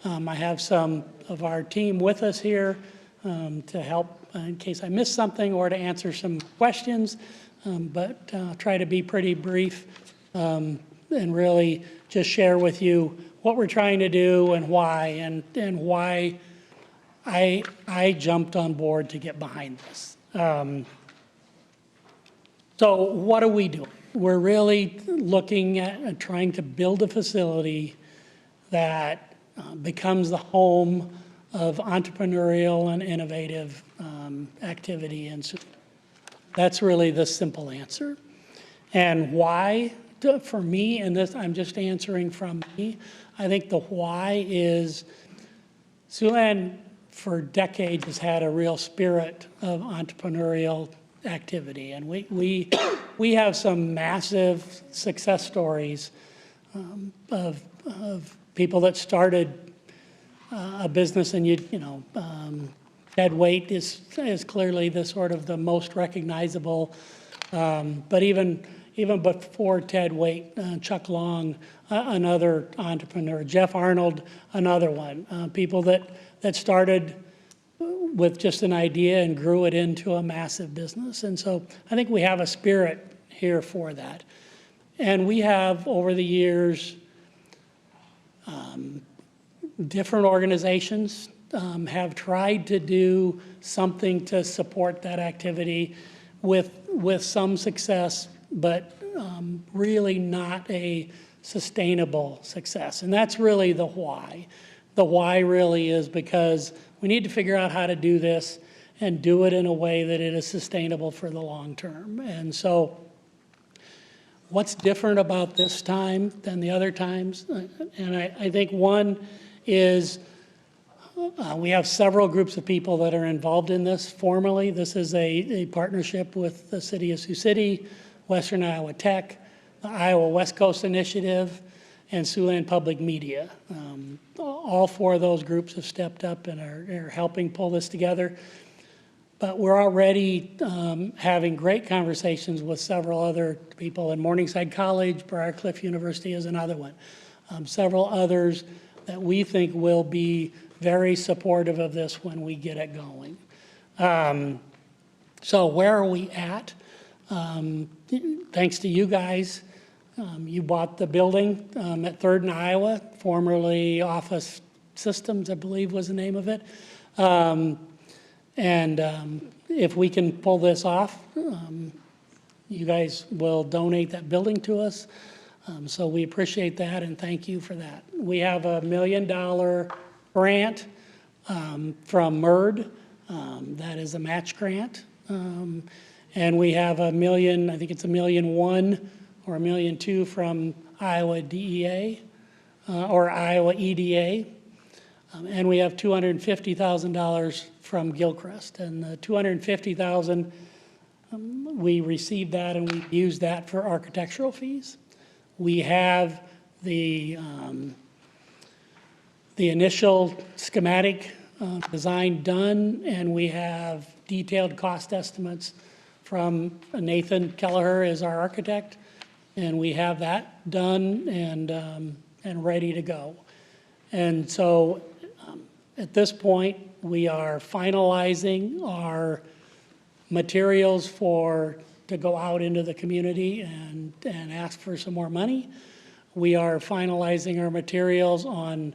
I have some of our team with us here to help in case I miss something or to answer some questions, but try to be pretty brief and really just share with you what we're trying to do and why, and why I jumped on board to get behind this. So what do we do? We're really looking at trying to build a facility that becomes the home of entrepreneurial and innovative activity. And so that's really the simple answer. And why, for me, and this I'm just answering from me, I think the why is Siouxland for decades has had a real spirit of entrepreneurial activity. And we have some massive success stories of people that started a business, and Dead Weight is clearly the sort of the most recognizable. But even before Ted Weight, Chuck Long, another entrepreneur, Jeff Arnold, another one. People that started with just an idea and grew it into a massive business. And so I think we have a spirit here for that. And we have, over the years, different organizations have tried to do something to support that activity with some success, but really not a sustainable success. And that's really the why. The why really is because we need to figure out how to do this and do it in a way that it is sustainable for the long term. And so what's different about this time than the other times? And I think one is we have several groups of people that are involved in this formally. This is a partnership with the city of Sioux City, Western Iowa Tech, the Iowa West Coast Initiative, and Siouxland Public Media. All four of those groups have stepped up and are helping pull this together. But we're already having great conversations with several other people. In Morningside College, Briarcliff University is another one. Several others that we think will be very supportive of this when we get it going. So where are we at? Thanks to you guys, You bought the building at 3rd and Iowa, formerly Office Systems, I believe was the name of it. If we can pull this off, you guys will donate that building to us. So we appreciate that and thank you for that. We have a $1 million grant from MERD. That is a match grant. And we have $1 million, I think it's $1.1 million or $1.2 million from Iowa DEA or Iowa EDA. And we have $250,000 from Gilchrist. And the $250,000, we received that and we used that for architectural fees. We have the initial schematic design done, and we have detailed cost estimates from Nathan Kelleher is our architect, and we have that done and ready to go. And so at this point, we are finalizing our materials to go out into the community and ask for some more money. We are finalizing our materials on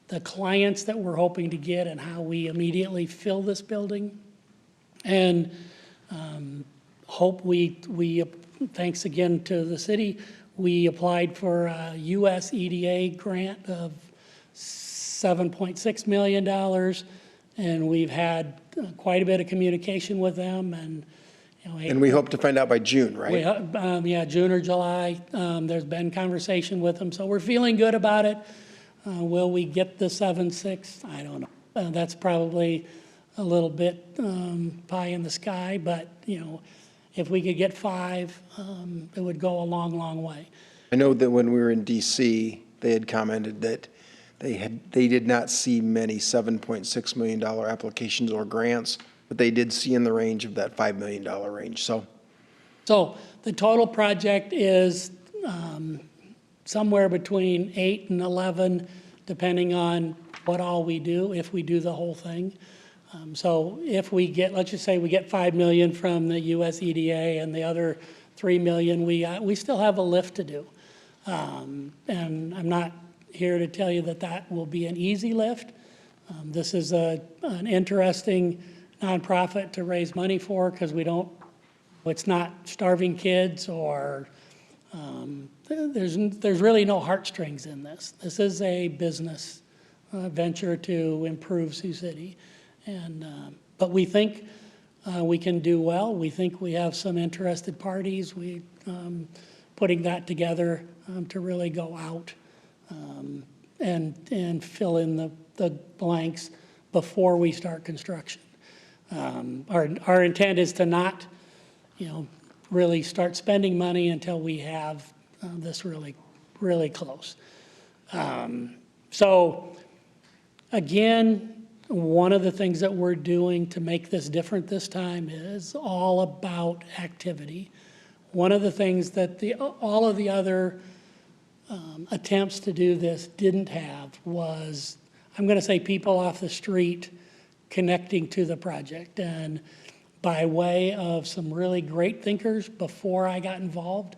the clients that we're hoping to get and how we immediately fill this building. And thanks again to the city, we applied for a US EDA grant of $7.6 million. And we've had quite a bit of communication with them. And we hope to find out by June, right? Yeah, June or July. There's been conversation with them, so we're feeling good about it. Will we get the 7.6? I don't know. That's probably a little bit pie in the sky, but if we could get 5, it would go a long, long way. I know that when we were in DC, they had commented that they did not see many $7.6 million applications or grants, but they did see in the range of that $5 million range. So the total project is somewhere between 8 and 11, depending on what all we do, if we do the whole thing. So if we get, let's just say we get 5 million from the US EDA and the other 3 million, we still have a lift to do. And I'm not here to tell you that that will be an easy lift. This is an interesting nonprofit to raise money for because it's not starving kids or there's really no heartstrings in this. This is a business venture to improve Sioux City. But we think we can do well. We think we have some interested parties. Putting that together to really go out and fill in the blanks before we start construction. Our intent is to not, really start spending money until we have this really, really close. So again, one of the things that we're doing to make this different this time is all about activity. One of the things that all of the other attempts to do this didn't have was, I'm going to say, people off the street connecting to the project. And by way of some really great thinkers before I got involved,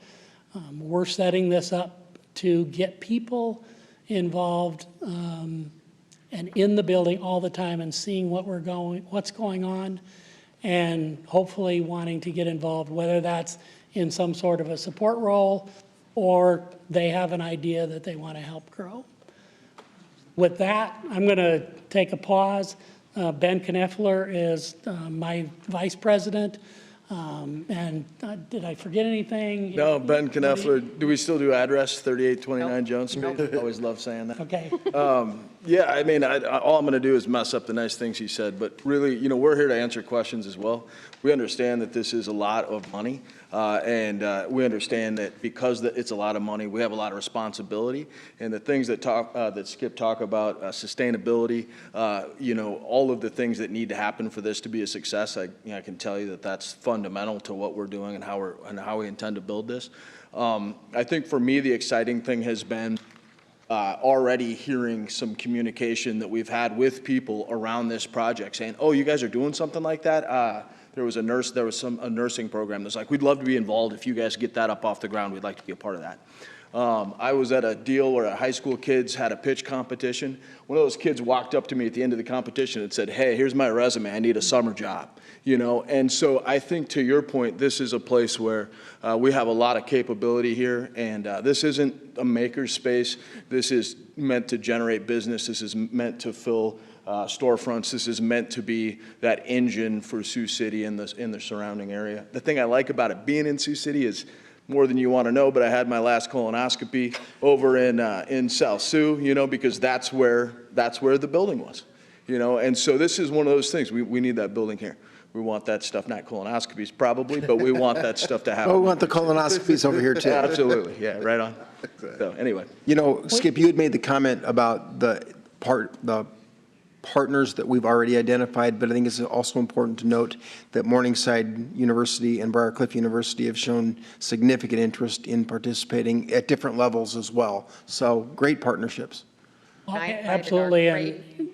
we're setting this up to get people involved and in the building all the time and seeing what's going on, and hopefully wanting to get involved, whether that's in some sort of a support role or they have an idea that they want to help grow. With that, I'm going to take a pause. Ben Kneffler is my vice president. And did I forget anything? No, Ben Kneffler. Do we still do address 3829 Jones Street? Always love saying that. Okay. Yeah, I mean, all I'm going to do is mess up the nice things he said, but really, we're here to answer questions as well. We understand that this is a lot of money, and we understand that because it's a lot of money, we have a lot of responsibility. And the things that Skip talked about, sustainability, all of the things that need to happen for this to be a success, I can tell you that that's fundamental to what we're doing and how we intend to build this. I think for me, the exciting thing has been already hearing some communication that we've had with people around this project saying, oh, you guys are doing something like that? there was a nursing program that's like, we'd love to be involved. If you guys get that up off the ground, we'd like to be a part of that. I was at a deal where high school kids had a pitch competition. One of those kids walked up to me at the end of the competition and said, hey, here's my resume. I need a summer job. You know, and so I think, to your point, this is a place where we have a lot of capability here, and this isn't a maker space. This is meant to generate business. This is meant to fill storefronts. This is meant to be that engine for Sioux City and in the surrounding area. The thing I like about it being in Sioux City is more than you want to know, but I had my last colonoscopy over in South Sioux, you know, because that's where the building was, you know, and so this is one of those things. We need that building here. We want that stuff, not colonoscopies probably, but we want that stuff to happen. Oh, we want the colonoscopies over here too. Absolutely, yeah, right on. So anyway. You know, Skip, you had made the comment about the partners that we've already identified, but I think it's also important to note that Morningside University and Briarcliff University have shown significant interest in participating at different levels as well. So great partnerships. Absolutely. And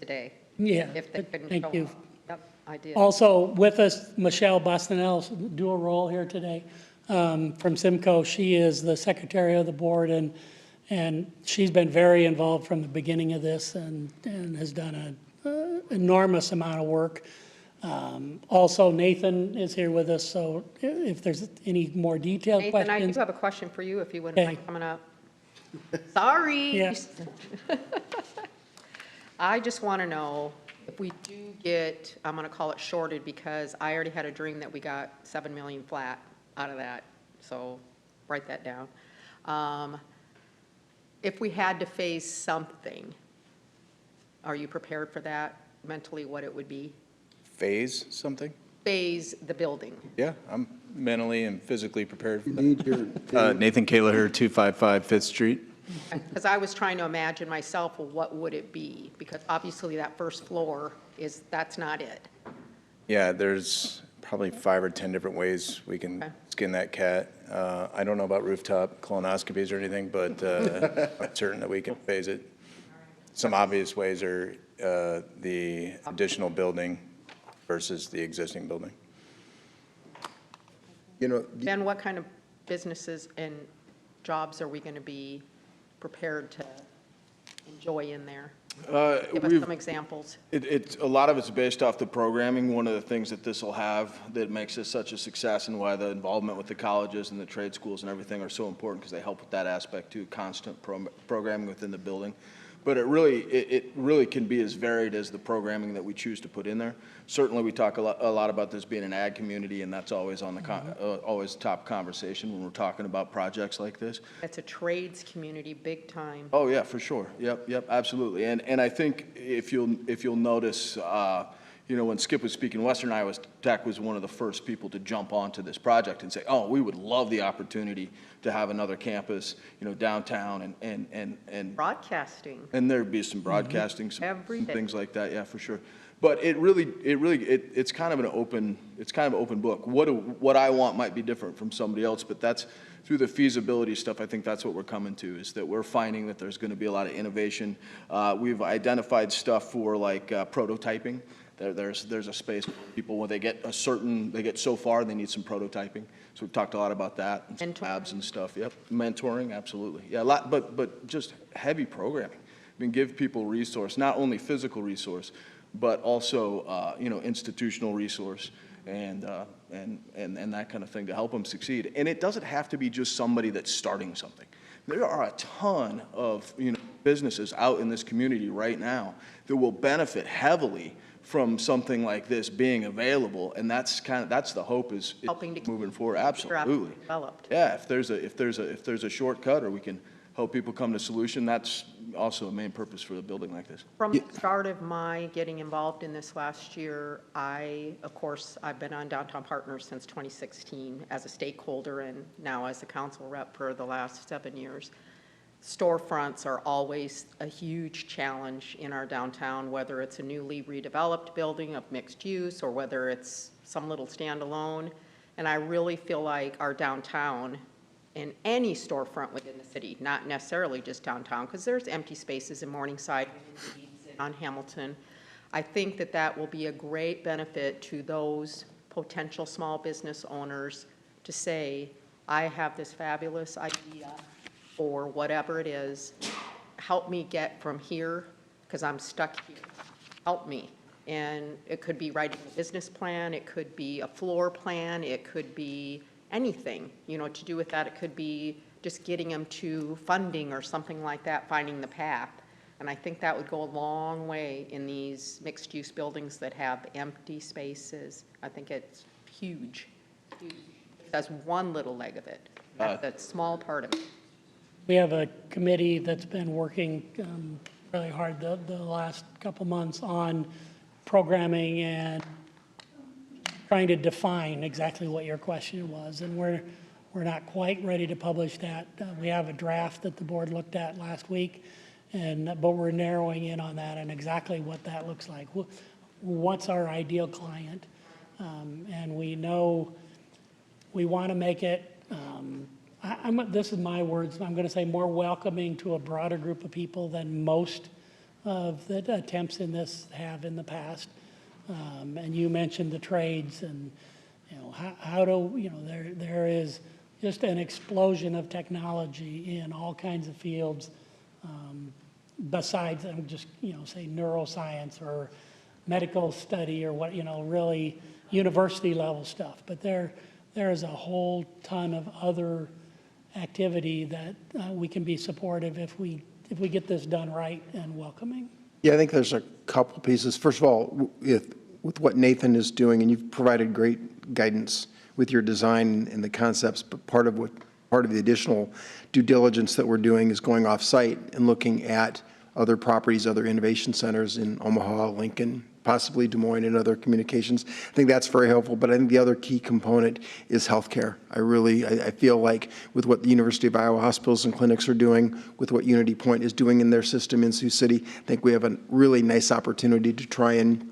today. yeah, If they couldn't thank show you. up. Yep, I did. Also with us, Michelle Bostonell, dual role here today from Simcoe. She is the secretary of the board, and she's been very involved from the beginning of this and has done an enormous amount of work. Also, Nathan is here with us, so if there's any more detailed Nathan, questions. I do have a question for you if you wouldn't Okay. mind coming up. Sorry. Yes. I just want to know if we do get, I'm going to call it shorted because I already had a dream that we got 7 million flat out of that. So write that down. If we had to phase something, are you prepared for that mentally, what it would be? Phase something? Phase the building. Yeah, I'm mentally and physically prepared for that. Nathan Kaler, 255 Fifth Street. Because I was trying to imagine myself, well, what would it be? Because obviously that first floor that's not it. Yeah, there's probably 5 or 10 different ways we can skin that cat. I don't know about rooftop colonoscopies or anything, but I'm certain that we can phase it. Some obvious ways are the additional building versus the existing building. You know, Then what kind of businesses and jobs are we going to be prepared to enjoy in there? Give us some examples. A lot of it's based off the programming. One of the things that this will have that makes this such a success and why the involvement with the colleges and the trade schools and everything are so important because they help with that aspect too, constant programming within the building. But it really can be as varied as the programming that we choose to put in there. Certainly, we talk a lot about this being an ag community, and that's always on the always top conversation when we're talking about projects like this. It's a trades community, big time. Oh yeah, for sure. Yep, absolutely. And I think if you'll notice, you know, when Skip was speaking, Western Iowa Tech was one of the first people to jump onto this project and say, oh, we would love the opportunity to have another campus, you know, downtown and Broadcasting. and there'd be some broadcasting, some Every day. things like that, yeah, for sure. But it's kind of an open book. What I want might be different from somebody else, but that's through the feasibility stuff. I think that's what we're coming to, is that we're finding that there's going to be a lot of innovation. We've identified stuff for like prototyping. There's a space for people when they get so far, they need some prototyping. So we've talked a lot about that, and labs and stuff. Yep, mentoring, absolutely. Yeah, a lot, but just heavy programming. I mean, give people resource, not only physical resource, but also you know, institutional resource and that kind of thing to help them succeed. And it doesn't have to be just somebody that's starting something. There are a ton of, you know, businesses out in this community right now that will benefit heavily from something like this being available, and that's the hope is Helping to moving forward. Absolutely. Developed. Yeah, if there's a shortcut, or we can help people come to solution, that's also a main purpose for the building like this. From the start of my getting involved in this last year, of course, I've been on Downtown Partners since 2016 as a stakeholder and now as a council rep for the last 7 years. Storefronts are always a huge challenge in our downtown, whether it's a newly redeveloped building of mixed use or whether it's some little standalone. And I really feel like our downtown and any storefront within the city, not necessarily just downtown, because there's empty spaces in Morningside, on Hamilton. I think that that will be a great benefit to those potential small business owners to say, I have this fabulous idea, or whatever it is, help me get from here, because I'm stuck here. Help me. And it could be writing a business plan, it could be a floor plan, it could be anything, to do with that. It could be just getting them to funding or something like that, finding the path. And I think that would go a long way in these mixed-use buildings that have empty spaces. I think it's huge. Huge. That's one little leg of it. That's a small part of it. We have a committee that's been working really hard the last couple months on programming and trying to define exactly what your question was. And we're not quite ready to publish that. We have a draft that the board looked at last week, but we're narrowing in on that and exactly what that looks like. What's our ideal client? And we know we want to make it, this is my words, I'm going to say more welcoming to a broader group of people than most of the attempts in this have in the past. And you mentioned the trades and, there is just an explosion of technology in all kinds of fields, besides, just, say neuroscience or medical study or what, really university level stuff. But there is a whole ton of other activity that we can be supportive if we get this done right and welcoming. Yeah, I think there's a couple pieces. First of all, with what Nathan is doing, and you've provided great guidance with your design and the concepts, but part of the additional due diligence that we're doing is going off-site and looking at other properties, other innovation centers in Omaha, Lincoln, possibly Des Moines, and other communications. I think that's very helpful, but I think the other key component is healthcare. I feel like with what the University of Iowa hospitals and clinics are doing, with what Unity Point is doing in their system in Sioux City, I think we have a really nice opportunity to try and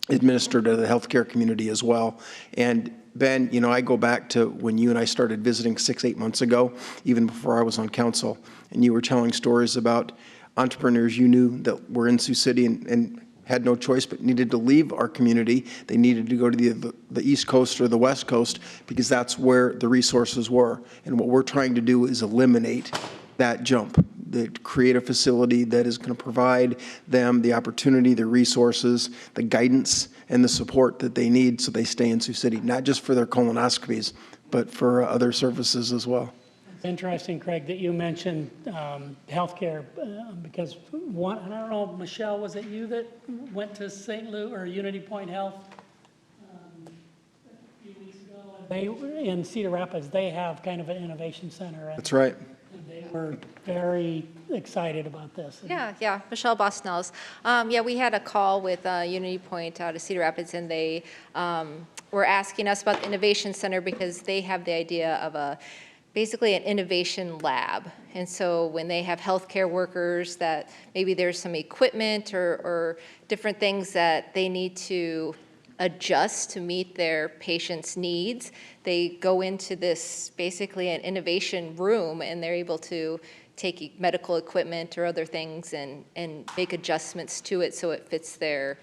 administer to the healthcare community as well. And Ben, I go back to when you and I started visiting 6-8 months ago, even before I was on council, and you were telling stories about entrepreneurs you knew that were in Sioux City and had no choice but needed to leave our community. They needed to go to the East Coast or the West Coast because that's where the resources were. And what we're trying to do is eliminate that jump, create a facility that is going to provide them the opportunity, the resources, the guidance, and the support that they need so they stay in Sioux City, not just for their colonoscopies, but for other services as well. It's interesting, Craig, that you mentioned healthcare because I don't know, Michelle, was it you that went to St. Louis or Unity Point Health a few weeks ago? In Cedar Rapids, they have kind of an innovation center. That's right. They were very excited about this. Yeah, Michelle Bosnells. We had a call with Unity Point out of Cedar Rapids, and they were asking us about the Innovation Center because they have the idea of basically an innovation lab. And so when they have healthcare workers that maybe there's some equipment or different things that they need to adjust to meet their patients' needs, they go into this basically an innovation room, and they're able to take medical equipment or other things and make adjustments to it so it fits their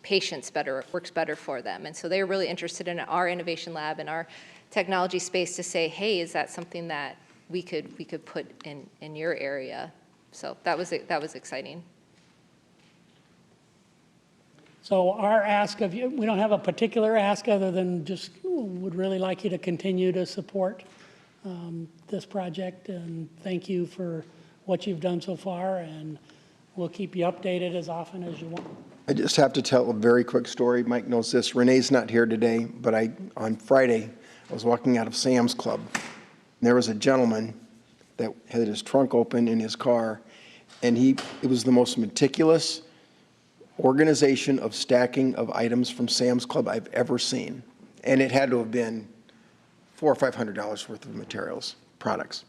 patients better, it works better for them. And so they're really interested in our innovation lab and our technology space to say, hey, is that something that we could put in your area? So that was exciting. So our ask of you, we don't have a particular ask other than just would really like you to continue to support this project, and thank you for what you've done so far, and we'll keep you updated as often as you want. I just have to tell a very quick story. Mike knows this. Renee's not here today, but on Friday, I was walking out of Sam's Club, and there was a gentleman that had his trunk open in his car, and it was the most meticulous organization of stacking of items from Sam's Club I've ever seen. And it had to have been $400 or $500 worth of materials, products.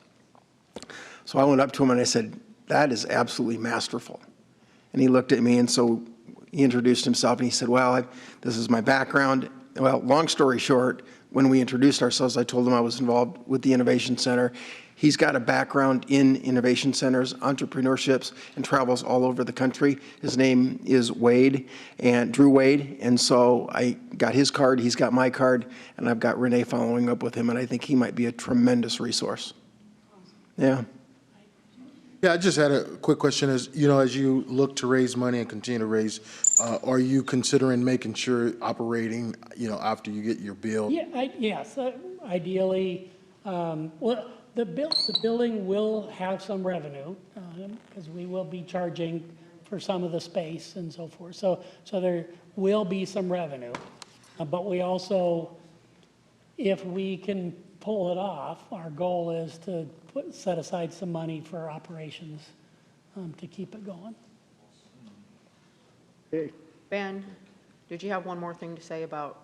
So I went up to him and I said, that is absolutely masterful. And he looked at me, and so he introduced himself and he said, well, this is my background. Well, long story short, when we introduced ourselves, I told him I was involved with the Innovation Center. He's got a background in innovation centers, entrepreneurships, and travels all over the country. His name is Drew Wade, and so I got his card, he's got my card, and I've got Renee following up with him, and I think he might be a tremendous resource. Yeah. Yeah, I just had a quick question. As you look to raise money and continue to raise, are you considering making sure operating, after you get your bill? Yeah, yes, ideally, well, the building will have some revenue, because we will be charging for some of the space and so forth. So there will be some revenue. But we also, if we can pull it off, our goal is to set aside some money for operations to keep it going. Ben, did you have one more thing to say about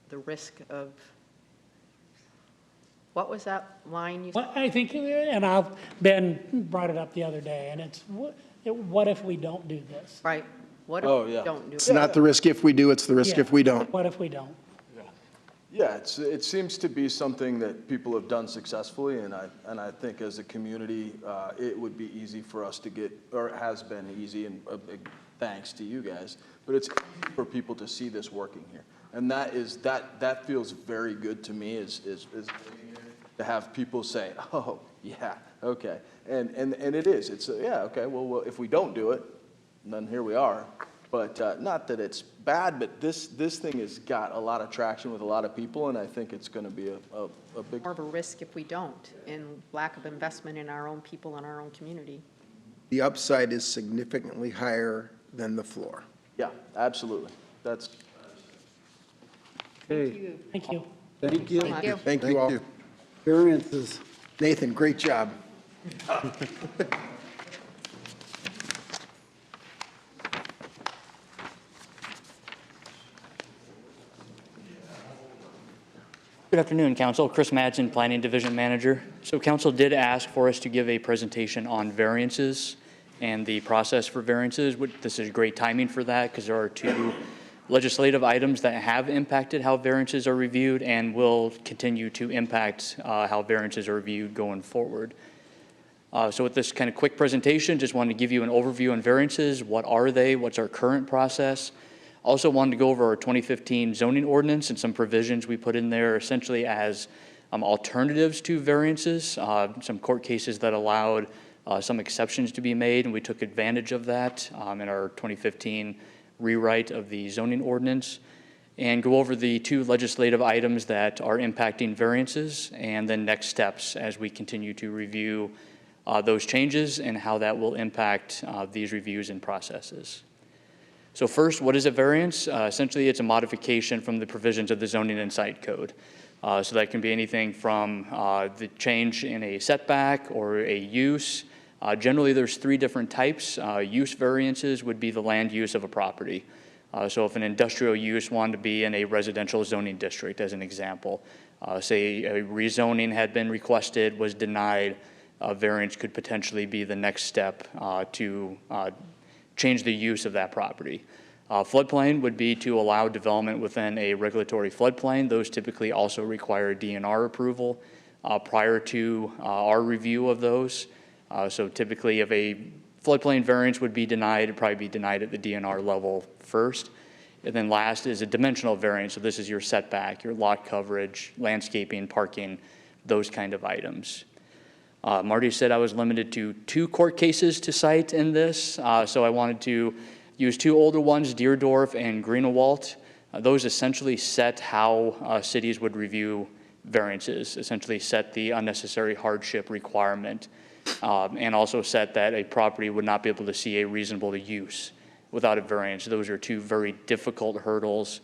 the risk of, what was that line you said? Well, I think, and Ben brought it up the other day, and it's, what if we don't do this? Right. What if we don't do it? It's not the risk if we do, it's the risk if we don't. What if we don't? Yeah, it seems to be something that people have done successfully, and I think as a community, it would be easy for us to get, or it has been easy, and a big thanks to you guys, but it's easy for people to see this working here. And that feels very good to me is to have people say, oh, yeah, okay. And it is, it's, yeah, okay, well, if we don't do it, then here we are. But not that it's bad, but this thing has got a lot of traction with a lot of people, and I think it's going to be a big... More of a risk if we don't, and lack of investment in our own people and our own community. The upside is significantly higher than the floor. Yeah, absolutely. That's... Okay. Thank you. Thank you. Thank you. Thank you all. Variances. Nathan, great job. Good afternoon, Council. Chris Madsen, Planning Division Manager. So Council did ask for us to give a presentation on variances and the process for variances. This is great timing for that because there are two legislative items that have impacted how variances are reviewed and will continue to impact how variances are reviewed going forward. So with this kind of quick presentation, just wanted to give you an overview on variances. What are they? What's our current process? Also wanted to go over our 2015 zoning ordinance and some provisions we put in there essentially as alternatives to variances, some court cases that allowed some exceptions to be made, and we took advantage of that in our 2015 rewrite of the zoning ordinance, and go over the two legislative items that are impacting variances and then next steps as we continue to review those changes and how that will impact these reviews and processes. So first, what is a variance? Essentially, it's a modification from the provisions of the zoning and site code. So that can be anything from the change in a setback or a use. Generally, there's three different types. Use variances would be the land use of a property. So if an industrial use wanted to be in a residential zoning district, as an example, say a rezoning had been requested, was denied, a variance could potentially be the next step to change the use of that property. Floodplain would be to allow development within a regulatory floodplain. Those typically also require DNR approval prior to our review of those. So typically if a floodplain variance would be denied, it'd probably be denied at the DNR level first. And then last is a dimensional variance. So this is your setback, your lot coverage, landscaping, parking, those kind of items. Marty said I was limited to 2 court cases to cite in this, so I wanted to use 2 older ones, Deerdorf and Greenewalt. Those essentially set how cities would review variances, essentially set the unnecessary hardship requirement, and also set that a property would not be able to see a reasonable use without a variance. Those are 2 very difficult hurdles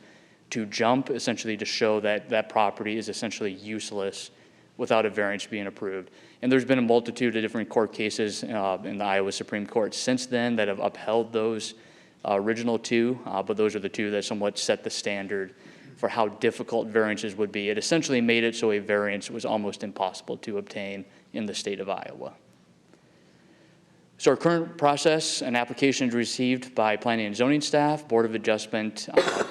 to jump, essentially to show that that property is essentially useless without a variance being approved. And there's been a multitude of different court cases in the Iowa Supreme Court since then that have upheld those original 2, but those are the 2 that somewhat set the standard for how difficult variances would be. It essentially made it so a variance was almost impossible to obtain in the state of Iowa. So our current process, an application is received by Planning and Zoning staff. Board of Adjustment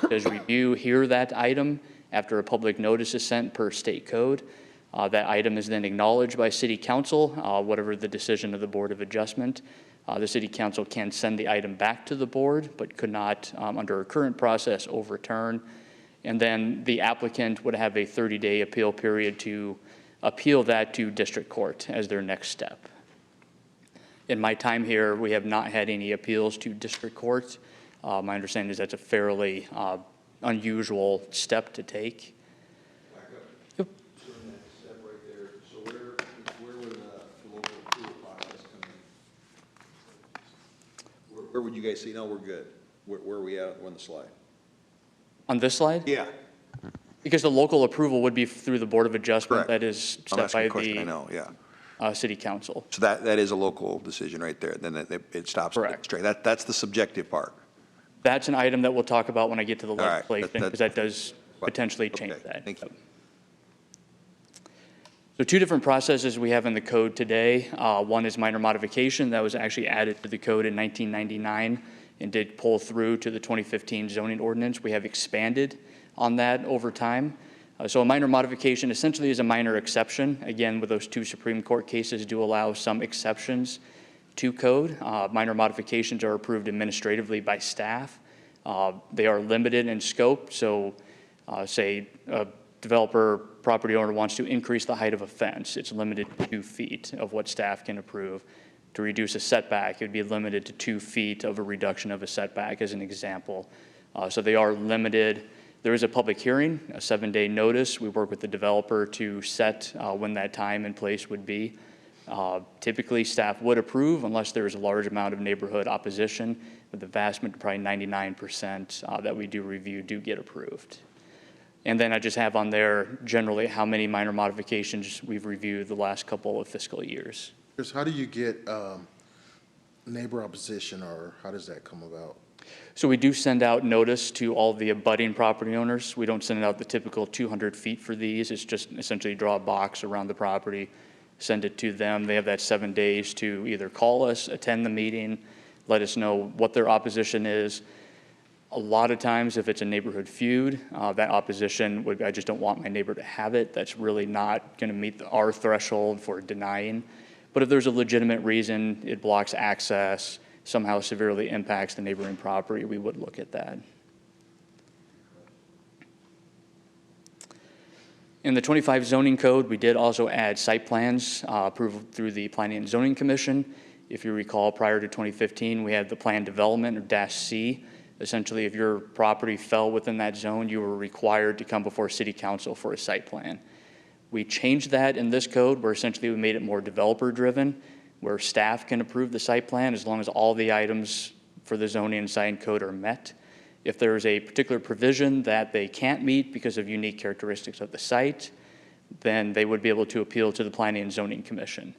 does review, hear that item, after a public notice is sent per state code. That item is then acknowledged by City Council, whatever the decision of the Board of Adjustment. The City Council can send the item back to the board, but could not, under our current process, overturn. And then the applicant would have a 30-day appeal period to appeal that to district court as their next step. In my time here, we have not had any appeals to district court. My understanding is that's a fairly unusual step to take. Yep. During that step right there, so where would the local approval process come in? Where would you guys say, no, we're good? Where are we at on the slide? On this slide? Yeah. Because the local approval would be through the Board of Adjustment. Correct. That is I'm set asking by a question, the I know, yeah. City Council. So that is a local decision right there, then it stops straight. That's the subjective part. That's an item that we'll talk about when I get to the All right, legislation, because that does potentially change that. Thank you. So two different processes we have in the code today. One is minor modification that was actually added to the code in 1999 and did pull through to the 2015 zoning ordinance. We have expanded on that over time. So a minor modification essentially is a minor exception. Again, with those two Supreme Court cases do allow some exceptions to code. Minor modifications are approved administratively by staff. They are limited in scope. So say a developer, property owner wants to increase the height of a fence. It's limited to 2 feet of what staff can approve. To reduce a setback, it would be limited to 2 feet of a reduction of a setback as an example. So they are limited. There is a public hearing, a 7-day notice. We work with the developer to set when that time and place would be. Typically, staff would approve unless there is a large amount of neighborhood opposition, but the vast majority, probably 99% that we do review do get approved. And then I just have on there generally how many minor modifications we've reviewed the last couple of fiscal years. Chris, how do you get neighbor opposition, or how does that come about? So we do send out notice to all the abutting property owners. We don't send out the typical 200 feet for these. It's just essentially draw a box around the property, send it to them. They have that 7 days to either call us, attend the meeting, let us know what their opposition is. A lot of times, if it's a neighborhood feud, that opposition would, I just don't want my neighbor to have it. That's really not going to meet our threshold for denying. But if there's a legitimate reason, it blocks access, somehow severely impacts the neighboring property, we would look at that. In the 25 zoning code, we did also add site plans approved through the Planning and Zoning Commission. If you recall, prior to 2015, we had the plan development, or -C. Essentially, if your property fell within that zone, you were required to come before City Council for a site plan. We changed that in this code, where essentially we made it more developer-driven, where staff can approve the site plan as long as all the items for the zoning and sign code are met. If there's a particular provision that they can't meet because of unique characteristics of the site, then they would be able to appeal to the Planning and Zoning Commission.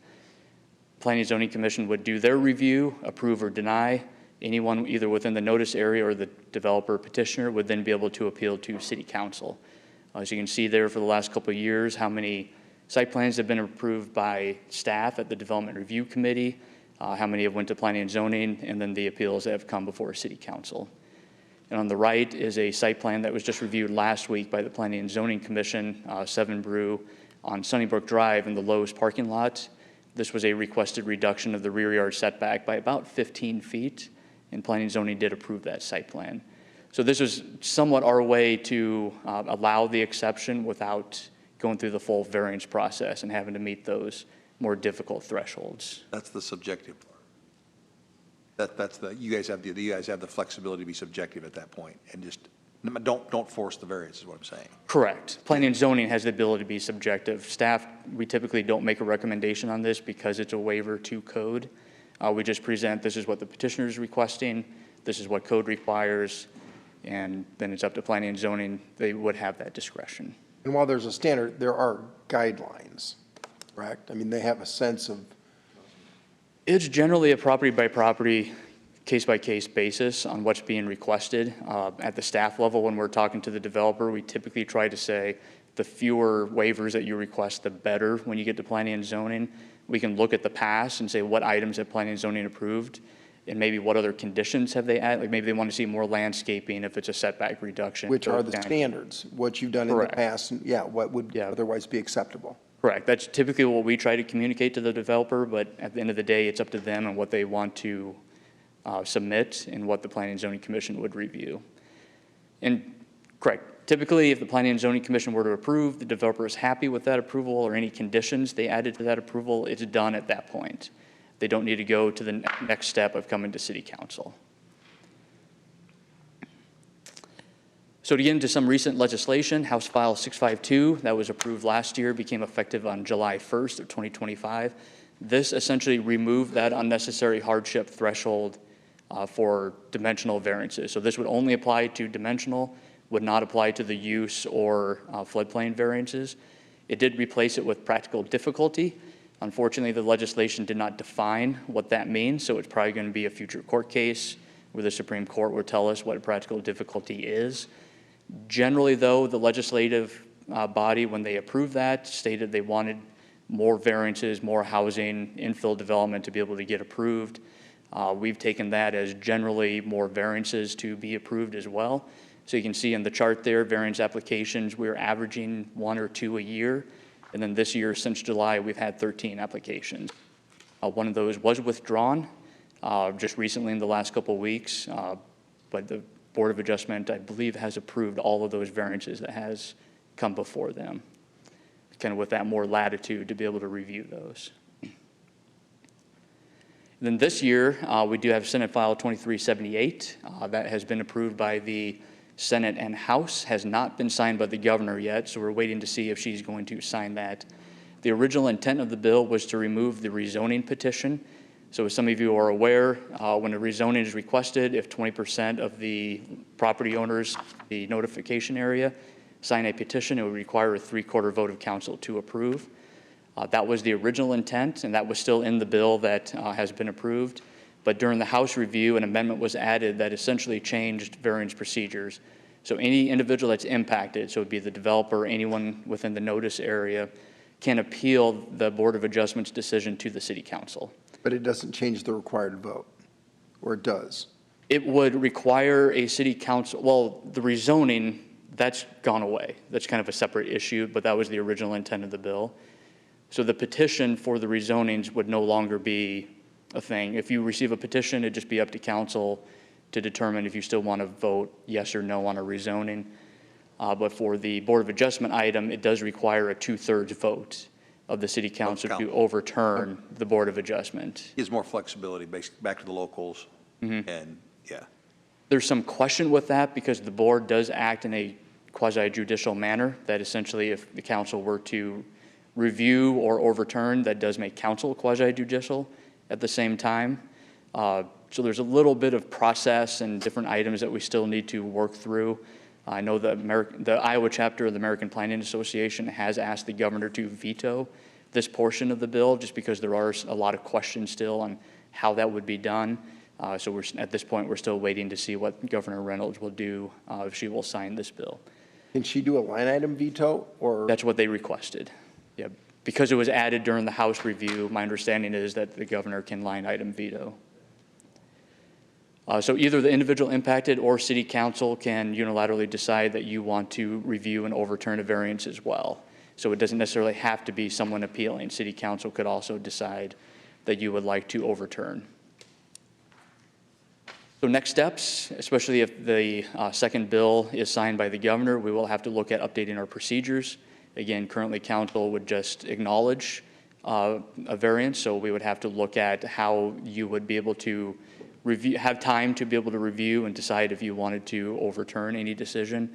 Planning and Zoning Commission would do their review, approve or deny. Anyone either within the notice area or the developer petitioner would then be able to appeal to City Council. As you can see there for the last couple of years, how many site plans have been approved by staff at the Development Review Committee, how many have went to Planning and Zoning, and then the appeals that have come before City Council. And on the right is a site plan that was just reviewed last week by the Planning and Zoning Commission, 7 Brew on Sunnybrook Drive in the Lowe's parking lot. This was a requested reduction of the rear yard setback by about 15 feet, and Planning and Zoning did approve that site plan. So this is somewhat our way to allow the exception without going through the full variance process and having to meet those more difficult thresholds. That's the subjective part. That's the, you guys have the flexibility to be subjective at that point, and just don't force the variance is what I'm saying. Correct. Planning and Zoning has the ability to be subjective. Staff, we typically don't make a recommendation on this because it's a waiver to code. We just present, this is what the petitioner is requesting, this is what code requires, and then it's up to Planning and Zoning. They would have that discretion. And while there's a standard, there are guidelines, correct? I mean, they have a sense of. It's generally a property by property, case by case basis on what's being requested. At the staff level, when we're talking to the developer, we typically try to say the fewer waivers that you request, the better when you get to Planning and Zoning. We can look at the past and say what items have Planning and Zoning approved, and maybe what other conditions have they added, like maybe they want to see more landscaping if it's a setback reduction. Which are those the kind of- standards, what you've done in the Correct. past, and yeah, what would otherwise be acceptable. Correct. That's typically what we try to communicate to the developer, but at the end of the day, it's up to them and what they want to submit and what the Planning and Zoning Commission would review. And correct, typically if the Planning and Zoning Commission were to approve, the developer is happy with that approval or any conditions they added to that approval, it's done at that point. They don't need to go to the next step of coming to City Council. So to get into some recent legislation, House File 652 that was approved last year became effective on July 1st of 2025. This essentially removed that unnecessary hardship threshold for dimensional variances. So this would only apply to dimensional, would not apply to the use or floodplain variances. It did replace it with practical difficulty. Unfortunately, the legislation did not define what that means, so it's probably going to be a future court case where the Supreme Court will tell us what practical difficulty is. Generally, though, the legislative body, when they approved that, stated they wanted more variances, more housing, infill development to be able to get approved. We've taken that as generally more variances to be approved as well. So you can see in the chart there, variance applications, we're averaging 1 or 2 a year. And then this year, since July, we've had 13 applications. One of those was withdrawn just recently in the last couple of weeks, but the Board of Adjustment, I believe, has approved all of those variances that has come before them, kind of with that more latitude to be able to review those. And then this year, we do have Senate File 2378. That has been approved by the Senate and House, has not been signed by the governor yet, so we're waiting to see if she's going to sign that. The original intent of the bill was to remove the rezoning petition. So as some of you are aware, when a rezoning is requested, if 20% of the property owners, the notification area, sign a petition, it would require a 3/4 vote of council to approve. That was the original intent, and that was still in the bill that has been approved. But during the House review, an amendment was added that essentially changed variance procedures. So any individual that's impacted, so it would be the developer, anyone within the notice area, can appeal the Board of Adjustment's decision to the City Council. But it doesn't change the required vote, or it does? It would require a City Council, well, the rezoning, that's gone away. That's kind of a separate issue, but that was the original intent of the bill. So the petition for the rezonings would no longer be a thing. If you receive a petition, it'd just be up to council to determine if you still want to vote yes or no on a rezoning. But for the Board of Adjustment item, it does require a 2/3 vote of the City Council to overturn the Board of Adjustment. Gives more flexibility back to the locals, and yeah. There's some question with that because the board does act in a quasi-judicial manner that essentially if the council were to review or overturn, that does make council quasi-judicial at the same time. So there's a little bit of process and different items that we still need to work through. I know the Iowa chapter of the American Planning Association has asked the governor to veto this portion of the bill just because there are a lot of questions still on how that would be done. So at this point, we're still waiting to see what Governor Reynolds will do if she will sign this bill. Can she do a line item veto, or? That's what they requested. Yeah, because it was added during the House review, my understanding is that the governor can line item veto. So either the individual impacted or City Council can unilaterally decide that you want to review and overturn a variance as well. So it doesn't necessarily have to be someone appealing. City Council could also decide that you would like to overturn. So next steps, especially if the second bill is signed by the governor, we will have to look at updating our procedures. Again, currently council would just acknowledge a variance, so we would have to look at how you would be able to have time to be able to review and decide if you wanted to overturn any decision.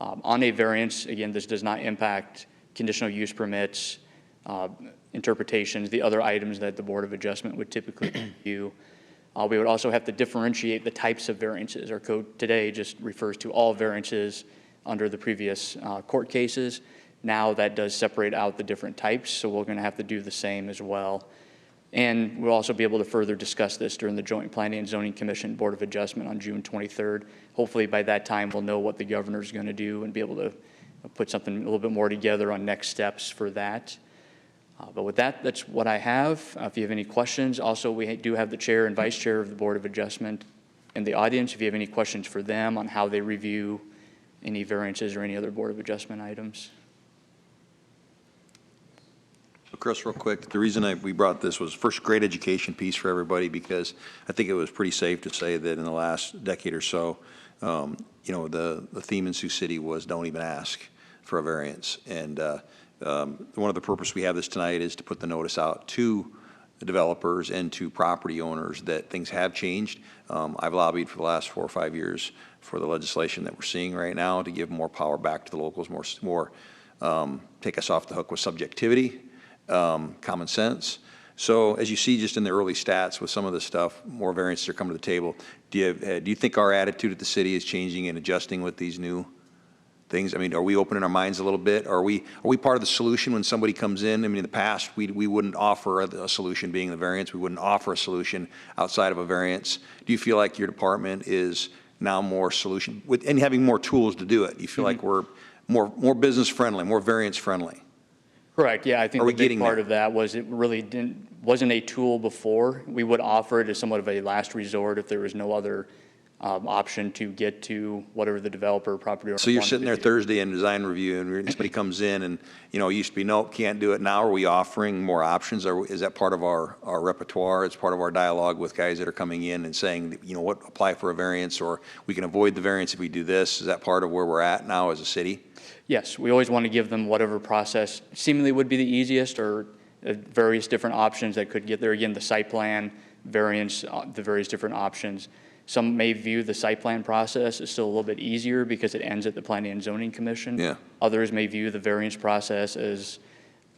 On a variance, again, this does not impact conditional use permits, interpretations, the other items that the Board of Adjustment would typically review. We would also have to differentiate the types of variances. Our code today just refers to all variances under the previous court cases. Now that does separate out the different types, so we're going to have to do the same as well. And we'll also be able to further discuss this during the Joint Planning and Zoning Commission Board of Adjustment on June 23rd. Hopefully by that time we'll know what the governor's going to do and be able to put something a little bit more together on next steps for that. But with that, that's what I have. If you have any questions, also we do have the chair and vice chair of the Board of Adjustment in the audience. If you have any questions for them on how they review any variances or any other Board of Adjustment items. Chris, real quick, the reason we brought this was first great education piece for everybody, because I think it was pretty safe to say that in the last decade or so, you know, the theme in Sioux City was don't even ask for a variance. And one of the purpose we have this tonight is to put the notice out to the developers and to property owners that things have changed. I've lobbied for the last 4 or 5 years for the legislation that we're seeing right now to give more power back to the locals, more take us off the hook with subjectivity, common sense. So as you see just in the early stats with some of the stuff, more variances are coming to the table. Do you think our attitude at the city is changing and adjusting with these new things? I mean, are we opening our minds a little bit? Are we part of the solution when somebody comes in? I mean, in the past, we wouldn't offer a solution being the variance. We wouldn't offer a solution outside of a variance. Do you feel like your department is now more solution and having more tools to do it? Do you feel like we're more business friendly, more variance friendly? Correct. Yeah, I think the big part of that was it really wasn't a tool before. We would offer it as somewhat of a last resort if there was no other option to get to whatever the developer or property owner. So you're sitting there Thursday in design review, and somebody comes in and, you know, used to be, nope, can't do it. Now are we offering more options? Is that part of our repertoire? It's part of our dialogue with guys that are coming in and saying, you know what, apply for a variance, or we can avoid the variance if we do this. Is that part of where we're at now as a city? Yes, we always want to give them whatever process seemingly would be the easiest, or various different options that could get there. Again, the site plan, variance, the various different options. Some may view the site plan process as still a little bit easier because it ends at the Planning and Zoning Commission. Yeah. Others may view the variance process as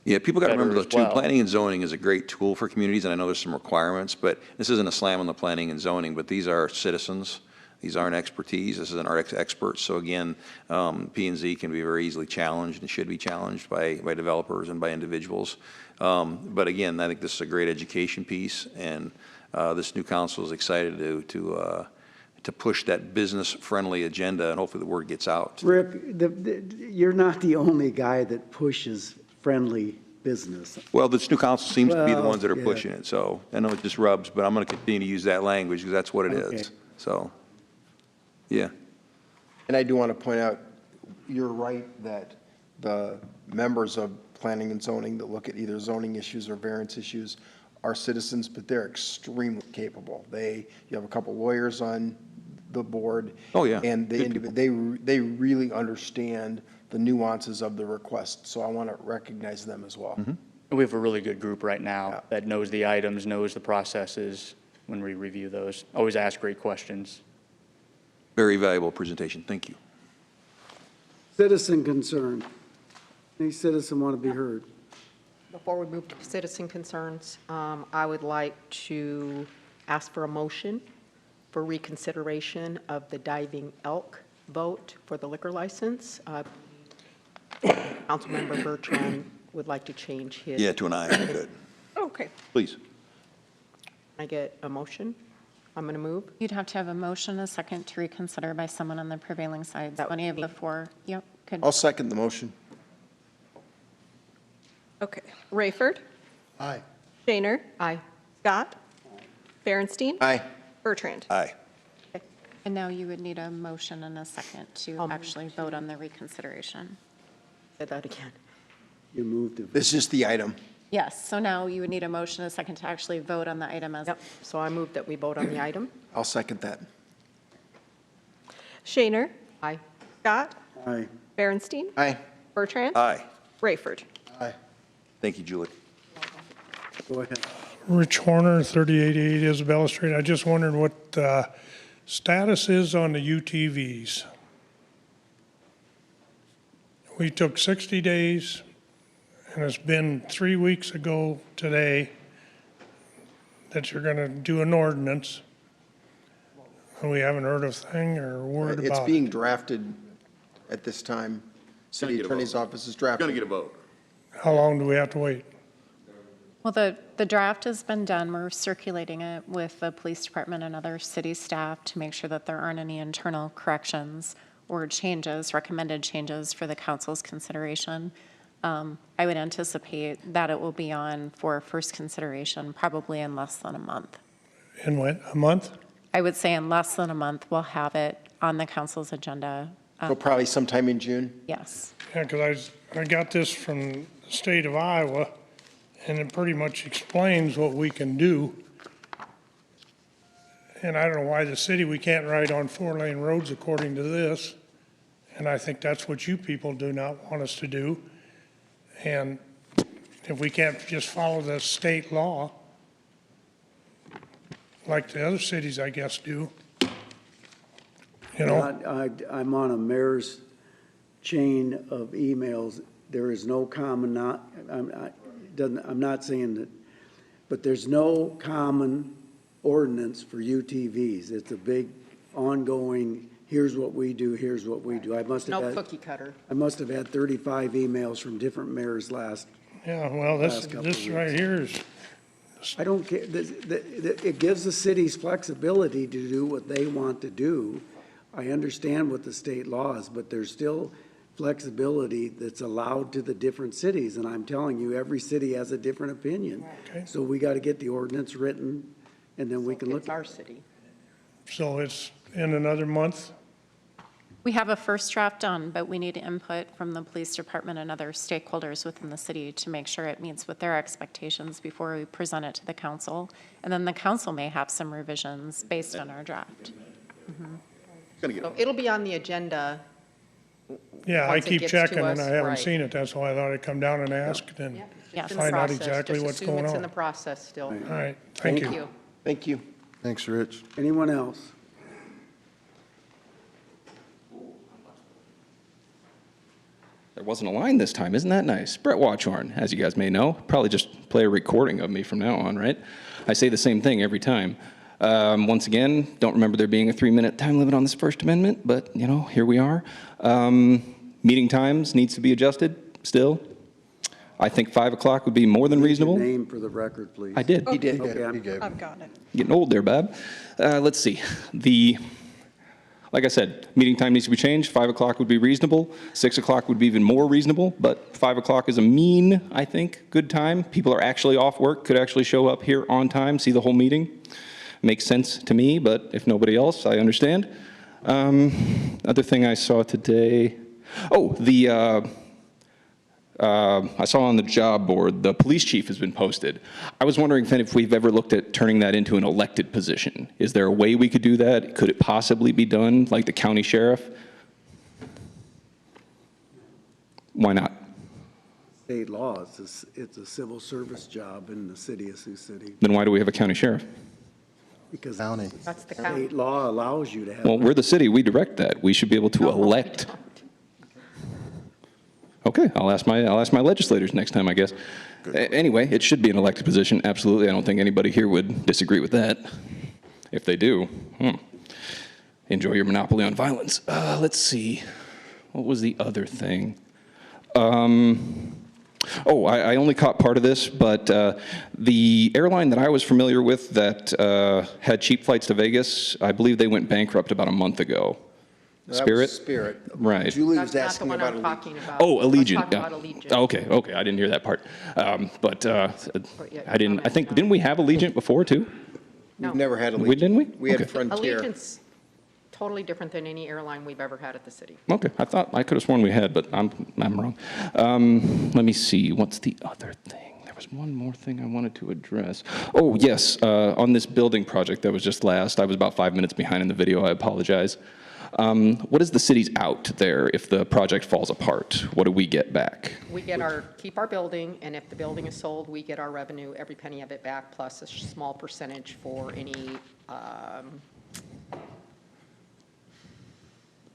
people got to remember, though, too, well. planning and zoning is a great tool for communities, and I know there's some requirements, but this isn't a slam on the planning and zoning, but these are citizens. These aren't expertise. This isn't our experts. So again, P&Z can be very easily challenged and should be challenged by developers and by individuals. But again, I think this is a great education piece, and this new council is excited to push that business-friendly agenda, and hopefully the word gets out. Rick, you're not the only guy that pushes friendly business. Well, this new council seems to be the ones that are yeah. pushing it. So I know it just rubs, but I'm going to continue to use that language because that's what it Okay. is. So, yeah. And I do want to point out, you're right that the members of planning and zoning that look at either zoning issues or variance issues are citizens, but they're extremely capable. You have a couple lawyers on the board. Oh, yeah. And they really understand the nuances of the request. So I want to recognize them as well. We have a really good group right now that knows the items, knows the processes when we review those. Always ask great questions. Very valuable presentation. Thank you. Citizen concern. Any citizen want to be heard? Before we move to citizen concerns, I would like to ask for a motion for reconsideration of the diving elk vote for the liquor license. Councilmember Bertrand would like to change his. Yeah, to an aye. Good. Okay. Please. Can I get a motion? I'm going to move. You'd have to have a motion, a second to reconsider by someone on the prevailing side. That would Any of be- the four, yep, could. I'll second the motion. Okay. Rayford? Aye. Shaner? Aye. Scott? Berenstein? Aye. Bertrand? Aye. And now you would need a motion and a second to actually vote on the reconsideration. Say that again. You moved to. This is the item. Yes, so now you would need a motion, a second to actually vote on the item as. Yep. So I move that we vote on the item. I'll second that. Shaner? Aye. Scott? Aye. Berenstein? Aye. Bertrand? Aye. Rayford? Aye. Thank you, Julie. Go ahead. Rich Horner, 3880 Isabella Street. I just wondered what the status is on the UTVs. We took 60 days, and it's been 3 weeks ago today that you're going to do an ordinance. And we haven't heard a thing or a word It's about being it. drafted at this time. City get a Attorney's vote. Office is drafting. Going to get a vote. How long do we have to wait? Well, the draft has been done. We're circulating it with the police department and other city staff to make sure that there aren't any internal corrections or changes, recommended changes for the council's consideration. I would anticipate that it will be on for first consideration probably in less than a month. In what, a month? I would say in less than a month, we'll have it on the council's agenda. So probably sometime in June? Yes. Yeah, because I got this from the state of Iowa, and it pretty much explains what we can do. And I don't know why the city, we can't ride on 4-lane roads according to this. And I think that's what you people do not want us to do. And if we can't just follow the state law, like the other cities, I guess, do, you know? I'm on a mayor's chain of emails. There is no common, I'm not saying that, but there's no common ordinance for UTVs. It's a big ongoing, here's what we do, here's what we do. No cookie cutter. I must have had 35 emails from different mayors last. Yeah, well, this right here is, I don't care, it gives the cities flexibility to do what they want to do. I understand what the state law is, but there's still flexibility that's allowed to the different cities. And I'm telling you, every city has a different opinion. Okay. So we got to get the ordinance written, and then we can look. It's our city. so it's in another month? We have a first draft done, but we need input from the police department and other stakeholders within the city to make sure it meets with their expectations before we present it to the council. And then the council may have some revisions based on our draft. So it'll be on the agenda. Yeah, I once it keep gets to checking and us, I haven't right. seen it. That's why I thought I'd come down and ask and It's in the find out process. exactly Just what's assume going it's in on. the process still. All right, thank you. Thank you. Thanks, Rich. Anyone else? There wasn't a line this time. Isn't that nice? Brett Watchorn, as you guys may know. Probably just play a recording of me from now on, right? I say the same thing every time. Once again, don't remember there being a 3-minute time limit on this First Amendment, but, you know, here we are. Meeting times needs to be adjusted still. I think 5 o'clock would be more than reasonable. Name for the record, please. I did. He did. Okay, I've got it. Getting old there, Bab. Let's see. Like I said, meeting time needs to be changed. 5 o'clock would be reasonable. 6 o'clock would be even more reasonable, but 5 o'clock is a mean, I think, good time. People are actually off work, could actually show up here on time, see the whole meeting. Makes sense to me, but if nobody else, I understand. Other thing I saw today, I saw on the job board, the police chief has been posted. I was wondering if we've ever looked at turning that into an elected position. Is there a way we could do that? Could it possibly be done like the county sheriff? Why not? State law, it's a civil service job in the city of Sioux City. Then why do we have a county sheriff? Because That's the county. state law allows you to have. Well, we're the city, we direct that. We should be able to elect. Okay, I'll ask my legislators next time, I guess. Anyway, it should be an elected position, absolutely. I don't think anybody here would disagree with that. If they do, enjoy your monopoly on violence. Let's see, what was the other thing? I only caught part of this, but the airline that I was familiar with that had cheap flights to Vegas, I believe they went bankrupt about a month ago. Spirit? Spirit. Right. Julie was That's asking not the one about I'm Allegiant. talking about. Oh, Allegiant. Let's talk Yeah. about Allegiant. Okay, I didn't hear that part. Didn't we have Allegiant before too? No. We've never had Allegiant. Didn't we? We had Okay. Frontier. Allegiant's totally different than any airline we've ever had at the city. Okay, I could have sworn we had, but I'm wrong. Let me see, what's the other thing? There was one more thing I wanted to address. Oh, yes, on this building project that was just last, I was about 5 minutes behind in the video, I apologize. What is the city's out there if the project falls apart? What do we get back? We keep our building, and if the building is sold, we get our revenue, every penny of it back, plus a small percentage for any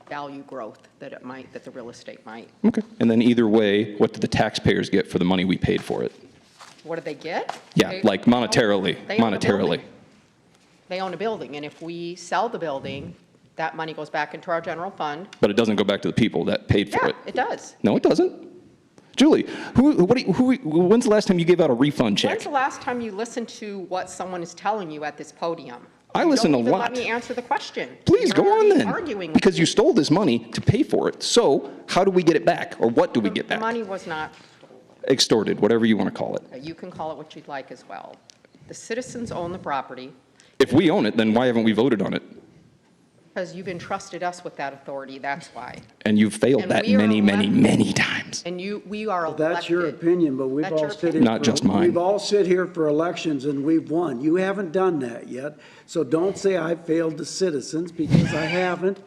value growth that the real estate might. Okay, and then either way, what do the taxpayers get for the money we paid for it? What do they get? Yeah, like monetarily, They own a building. monetarily. They own a building, and if we sell the building, that money goes back into our general fund. But it doesn't go back to the people that paid for Yeah, it. it does. No, it doesn't. Julie, when's the last time you gave out a refund check? When's the last time you listened to what someone is telling you at this podium? I listen a Don't even lot. let me answer the question. Please, go on then. Arguing. Because you stole this money to pay for it. So how do we get it back? Or what do we get The back? money was not extorted, whatever you want to call it. You can call it what you'd like as well. The citizens own the property If we own it, then why haven't we voted on it? because you've entrusted us with that authority, that's why. And you've failed And that we are many, many, elected. many times. And we are elected. That's your opinion, but we've That's all your sit here. Not just mine. We've all sit here for elections and we've won. You haven't done that yet. So don't say I failed the citizens because I haven't,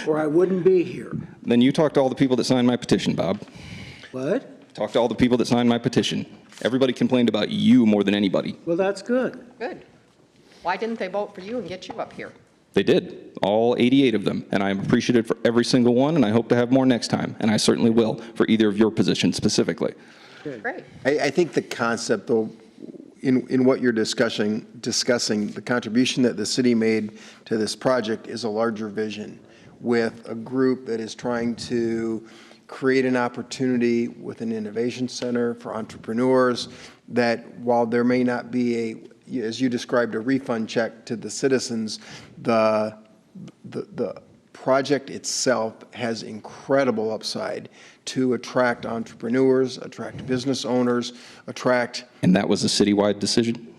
or I wouldn't be here. Then you talk to all the people that signed my petition, Bob. What? Talk to all the people that signed my petition. Everybody complained about you more than anybody. Well, that's good. Good. Why didn't they vote for you and get you up here? They did, all 88 of them, and I'm appreciative for every single one, and I hope to have more next time, and I certainly will for either of your positions specifically. Great. I think the concept, though, in what you're discussing, the contribution that the city made to this project is a larger vision with a group that is trying to create an opportunity with an innovation center for entrepreneurs that while there may not be as you described, a refund check to the citizens, the project itself has incredible upside to attract entrepreneurs, attract business owners, attract. And that was a citywide decision?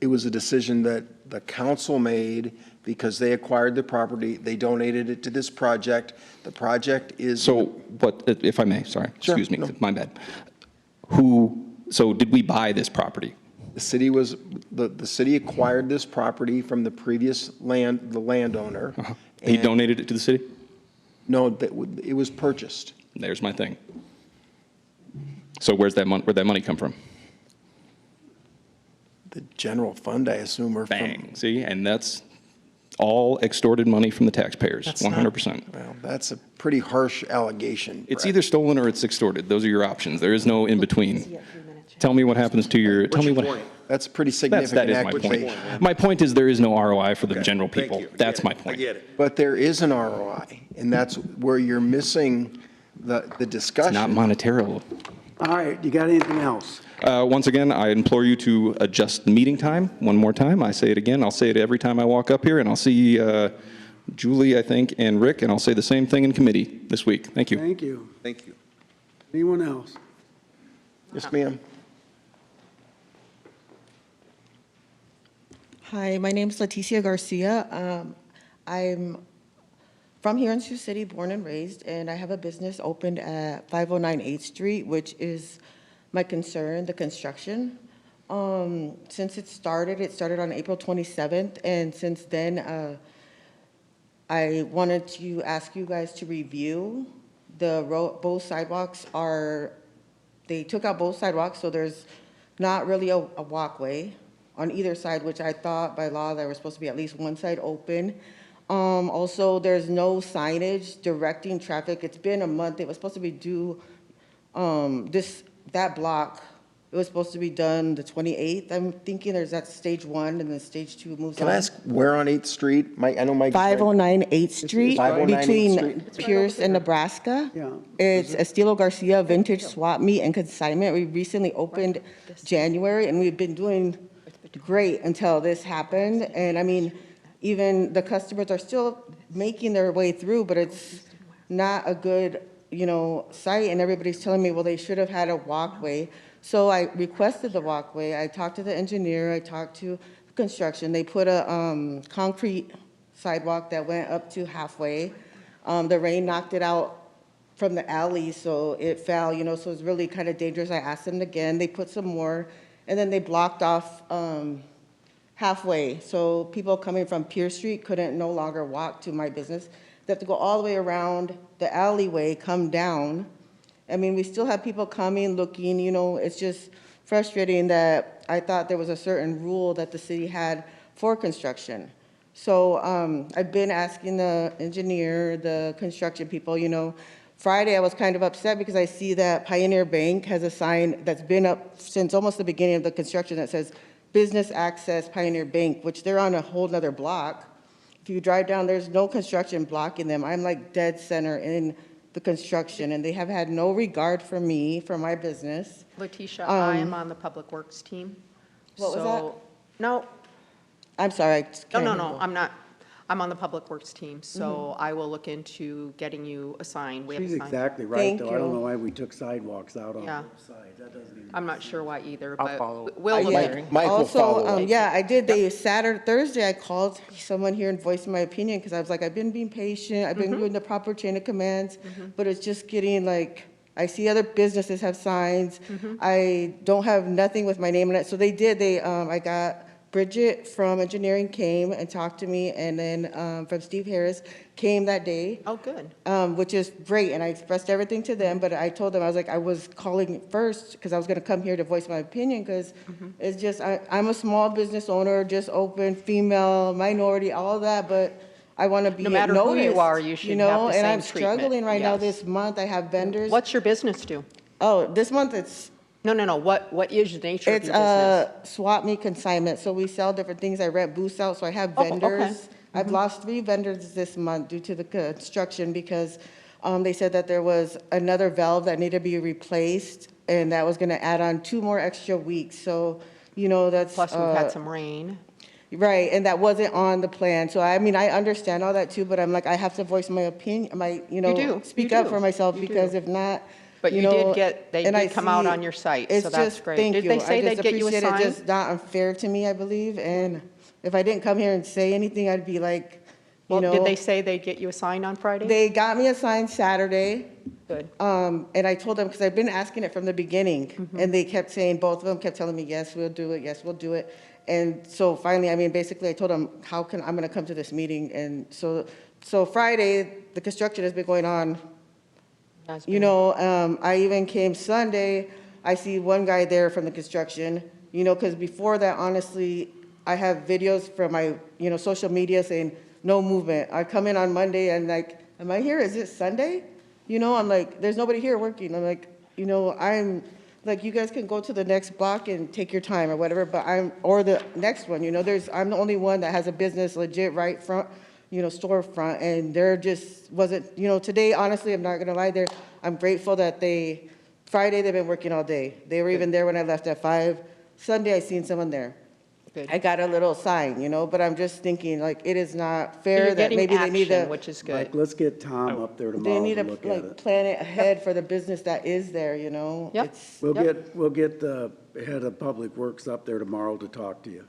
It was a decision that the council made because they acquired the property, they donated it to this project. The project is. So, but if I may, sorry, Sure, excuse me, no. my bad. So did we buy this property? The city acquired this property from the previous landowner. He and- donated it to the city? No, it was purchased. There's my thing. So where'd that money come from? The general fund, I assume, or Bang, see, and that's all extorted money from the taxpayers, That's not- 100%. Well, that's a pretty harsh allegation. It's Brett. either stolen or it's extorted. Those are your options. There is no in between. Tell me what happens to your, tell me what. That's a pretty significant That is my accusation. point. My point is there is no ROI for the general people. That's my point. But there is an ROI, and that's where you're missing the discussion. Not monetarily. All right, you got anything else? Once again, I implore you to adjust the meeting time one more time. I say it again. I'll say it every time I walk up here, and I'll see Julie, I think, and Rick, and I'll say the same thing in committee this week. Thank you. Thank you. Thank you. Anyone else? Yes, ma'am. Hi, my name is Leticia Garcia. I'm from here in Sioux City, born and raised, and I have a business opened at 509 8th Street, which is my concern, the construction. Since it started on April 27th, and since then, I wanted to ask you guys to review both sidewalks they took out both sidewalks, so there's not really a walkway on either side, which I thought by law there was supposed to be at least one side open. Also, there's no signage directing traffic. It's been a month. It was supposed to be due, that block, it was supposed to be done the 28th. I'm thinking that's stage 1 and then stage 2 moves on. Can I ask where on 8th Street? I know Mike. 509 8th Street, 509 8th between Street. Pierce and Nebraska. Yeah. It's Estilo Garcia Vintage Swap Meet and Consignment. We recently opened January, and we've been doing great until this happened. And I mean, even the customers are still making their way through, but it's not a good, site. And everybody's telling me, well, they should have had a walkway. So I requested the walkway. I talked to the engineer. I talked to construction. They put a concrete sidewalk that went up to halfway. The rain knocked it out from the alley, so it fell, so it's really kind of dangerous. I asked them again. They put some more, and then they blocked off halfway. So people coming from Pierce Street couldn't no longer walk to my business. They have to go all the way around the alleyway, come down. I mean, we still have people coming, looking, it's just frustrating that I thought there was a certain rule that the city had for construction. So I've been asking the engineer, the construction people, Friday I was kind of upset because I see that Pioneer Bank has a sign that's been up since almost the beginning of the construction that says Business Access Pioneer Bank, which they're on a whole nother block. If you drive down, there's no construction blocking them. I'm like dead center in the construction, and they have had no regard for me, for my business. Leticia, I am on the Public Works team. What was that? No, I'm sorry. no, I'm not. I'm on the Public Works team, so I will look into getting you a sign. We have a She's sign. exactly right, Thank though. I don't you. know why we took sidewalks out on Yeah. both sides. That doesn't even. I'm not sure why either, I'll but follow. we'll look Yeah. at it. Mike will Also, follow up. yeah, I did. They Thursday, I called someone here and voiced my opinion because I was like, I've been being patient. I've been doing the proper chain of commands, but it's just getting like, I see other businesses have signs. I don't have nothing with my name on it. So they did. I got Bridget from engineering came and talked to me, and then from Steve Harris came that day. Oh, good. Which is great, and I expressed everything to them, but I told them, I was like, I was calling first, because I was gonna come here to voice my opinion, because it's just, I'm a small business owner, just open, female, minority, all that, but I wanna be No matter noticed. who you are, you should have know, the and same I'm treatment. struggling right now Yes. this month, I have vendors. What's your business do? Oh, this month it's, No. What is the nature of it's your business? swap meet consignment, so we sell different things, I rent booths out, so I have Oh, okay. vendors. I've lost 3 vendors this month due to the construction, because they said that there was another valve that needed to be replaced, and that was gonna add on 2 more extra weeks, so, you know, that's. Plus, we've had some rain. Right, and that wasn't on the plan, so I mean, I understand all that too, but I'm like, I have to voice my opinion, do, speak you up do, for myself, you because do. if not, But you know, did get, they and I did come out see- on your site, it's so that's just- great. Thank Did you. they say I just they'd get you a appreciate sign? it, just not unfair to me, I believe, and if I didn't come here and say anything, I'd be like, Well, know. did they say they'd get you a sign on Friday? They got me a sign Saturday. Good. And I told them, because I've been asking it from the beginning, and they kept saying, both of them kept telling me, yes, we'll do it, yes, we'll do it. And so finally, I mean, basically, I told them, I'm gonna come to this meeting, and so Friday, the construction has been going on. I even came Sunday, I see one guy there from the construction, because before that, honestly, I have videos from my, social media saying, no movement. I come in on Monday and like, am I here? Is it Sunday? I'm like, there's nobody here working. I'm like, I'm like, you guys can go to the next block and take your time or whatever, but or the next one, I'm the only one that has a business legit right front, storefront, and there just wasn't, today, honestly, I'm not gonna lie there, I'm grateful that Friday, they've been working all day. They were even there when I left at 5. Sunday, I seen someone there. Good. I got a little sign, but I'm just thinking, like, it is not So fair you're that getting maybe they need action, to, which is Like, good. let's get Tom up there they tomorrow need to to, look at like, it. plan it ahead for the business that is there, Yep. It's- We'll get the head of Public Works up there tomorrow to talk to you.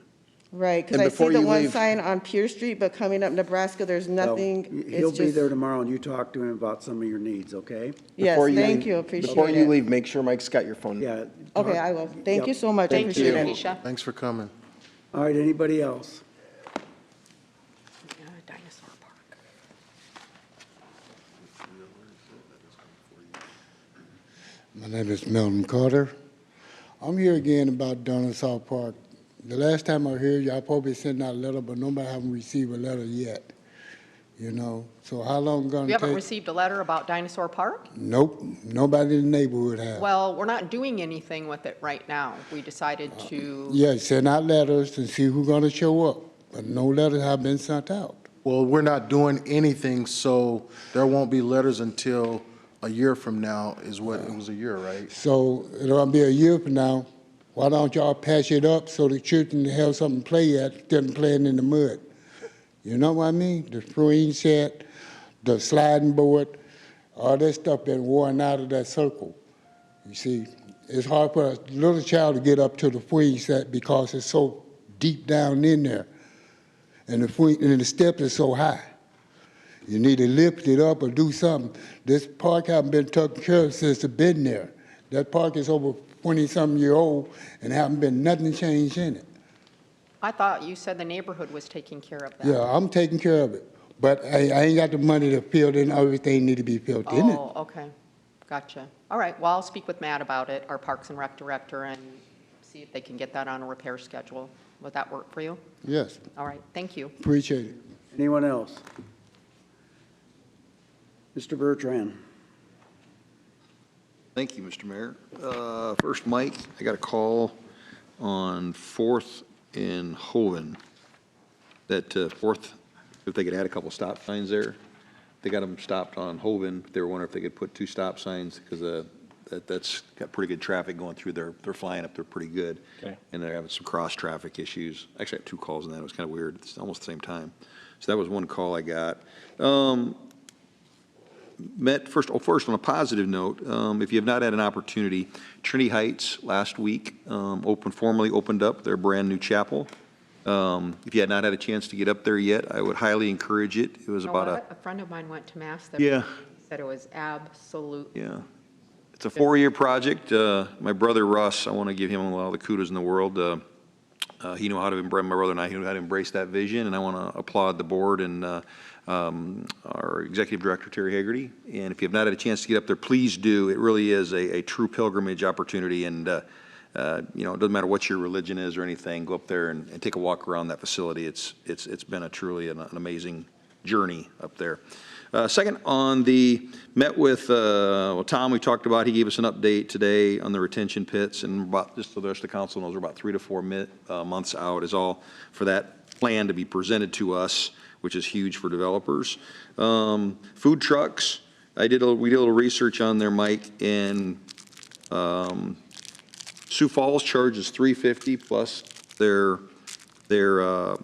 Right, because And I see before the you one leave- sign on Pierce Street, but coming up Nebraska, there's nothing. Well, It's He'll be just- there tomorrow, and you talk to him about some of your needs, okay? Yes, Before thank leave- you, appreciate it. Before you leave, make sure Mike's got your phone. Yeah. Okay, I will. Thank you so much, I Thank you, appreciate it. Keisha. Thanks for coming. All right, anybody else? Dinosaur Park. My name is Melvin Carter. I'm here again about Dinosaur Park. The last time I heard, y'all probably sent out a letter, but nobody haven't received a letter yet. So how long gonna You take? haven't received a letter about Dinosaur Park? Nope, nobody in the neighborhood has. Well, we're not doing anything with it right now. We decided to, Yeah, send out letters to see who's gonna show up, but no letters have been sent out. Well, we're not doing anything, so there won't be letters until a year from now is what, it was a year, right? So it'll be a year from now. Why don't y'all patch it up so the children have something to play at instead of playing in the mud? You know what I mean? The swing set, the sliding board, all that stuff been worn out of that circle. You see, it's hard for a little child to get up to the swing set because it's so deep down in there. And the steps are so high. You need to lift it up or do something. This park hasn't been taken care of since it's been there. That park is over 20-something year old and haven't been nothing changed in it. I thought you said the neighborhood was taking care of that. Yeah, I'm taking care of it, but I ain't got the money to fill in everything need to be filled in it. Oh, okay. Gotcha. All right, well, I'll speak with Matt about it, our Parks and Rec director, and see if they can get that on a repair schedule. Would that work for you? Yes, All right, thank you. appreciate it. Anyone else? Mr. Bertrand? Thank you, Mr. Mayor. First, Mike, I got a call on 4th in Hoven that 4th, if they could add a couple stop signs there. They got them stopped on Hoven. They were wondering if they could put 2 stop signs because that's got pretty good traffic going through there. They're flying up there pretty good. Okay. And they're having some cross-traffic issues. Actually, I had 2 calls on that. It was kind of weird. It's almost the same time. So that was one call I got. First on a positive note, if you have not had an opportunity, Trinity Heights last week formally opened up their brand-new chapel. If you had not had a chance to get up there yet, I would highly encourage it. It was about a friend of mine went to Mass there. Yeah. He said it was absolutely. Yeah. It's a 4-year project. My brother Russ, I want to give him all the kudos in the world. He knew how to embrace, my brother and I knew how to embrace that vision, and I want to applaud the board and our executive director, Terry Hagerty. And if you have not had a chance to get up there, please do. It really is a true pilgrimage opportunity, and it doesn't matter what your religion is or anything, go up there and take a walk around that facility. It's been truly an amazing journey up there. Second, met with Tom, we talked about, he gave us an update today on the retention pits, and about, just so the rest of the council knows, we're about 3 to 4 months out is all for that plan to be presented to us, which is huge for developers. Food trucks, we did a little research on there, Mike, and Sioux Falls charges $350 plus their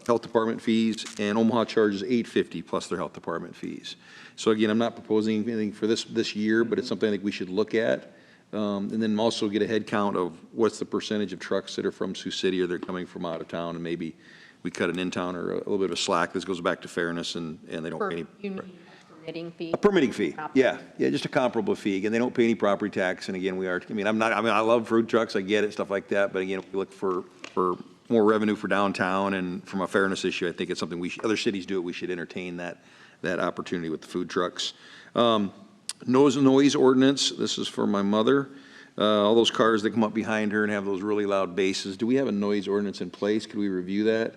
health department fees, and Omaha charges $850 plus their health department fees. So again, I'm not proposing anything for this year, but it's something I think we should look at. And then also get a head count of what's the percentage of trucks that are from Sioux City or they're coming from out of town, and maybe we cut an in-town or a little bit of a slack. This goes back to fairness, and they don't pay any. You need a permitting fee? A permitting fee, yeah, just a comparable fee. Again, they don't pay any property tax, and again, I love food trucks, I get it, stuff like that, but again, if we look for more revenue for downtown, and from a fairness issue, I think it's something other cities do it, we should entertain that opportunity with the food trucks. Noise ordinance, this is for my mother. All those cars that come up behind her and have those really loud basses. Do we have a noise ordinance in place? Could we review that?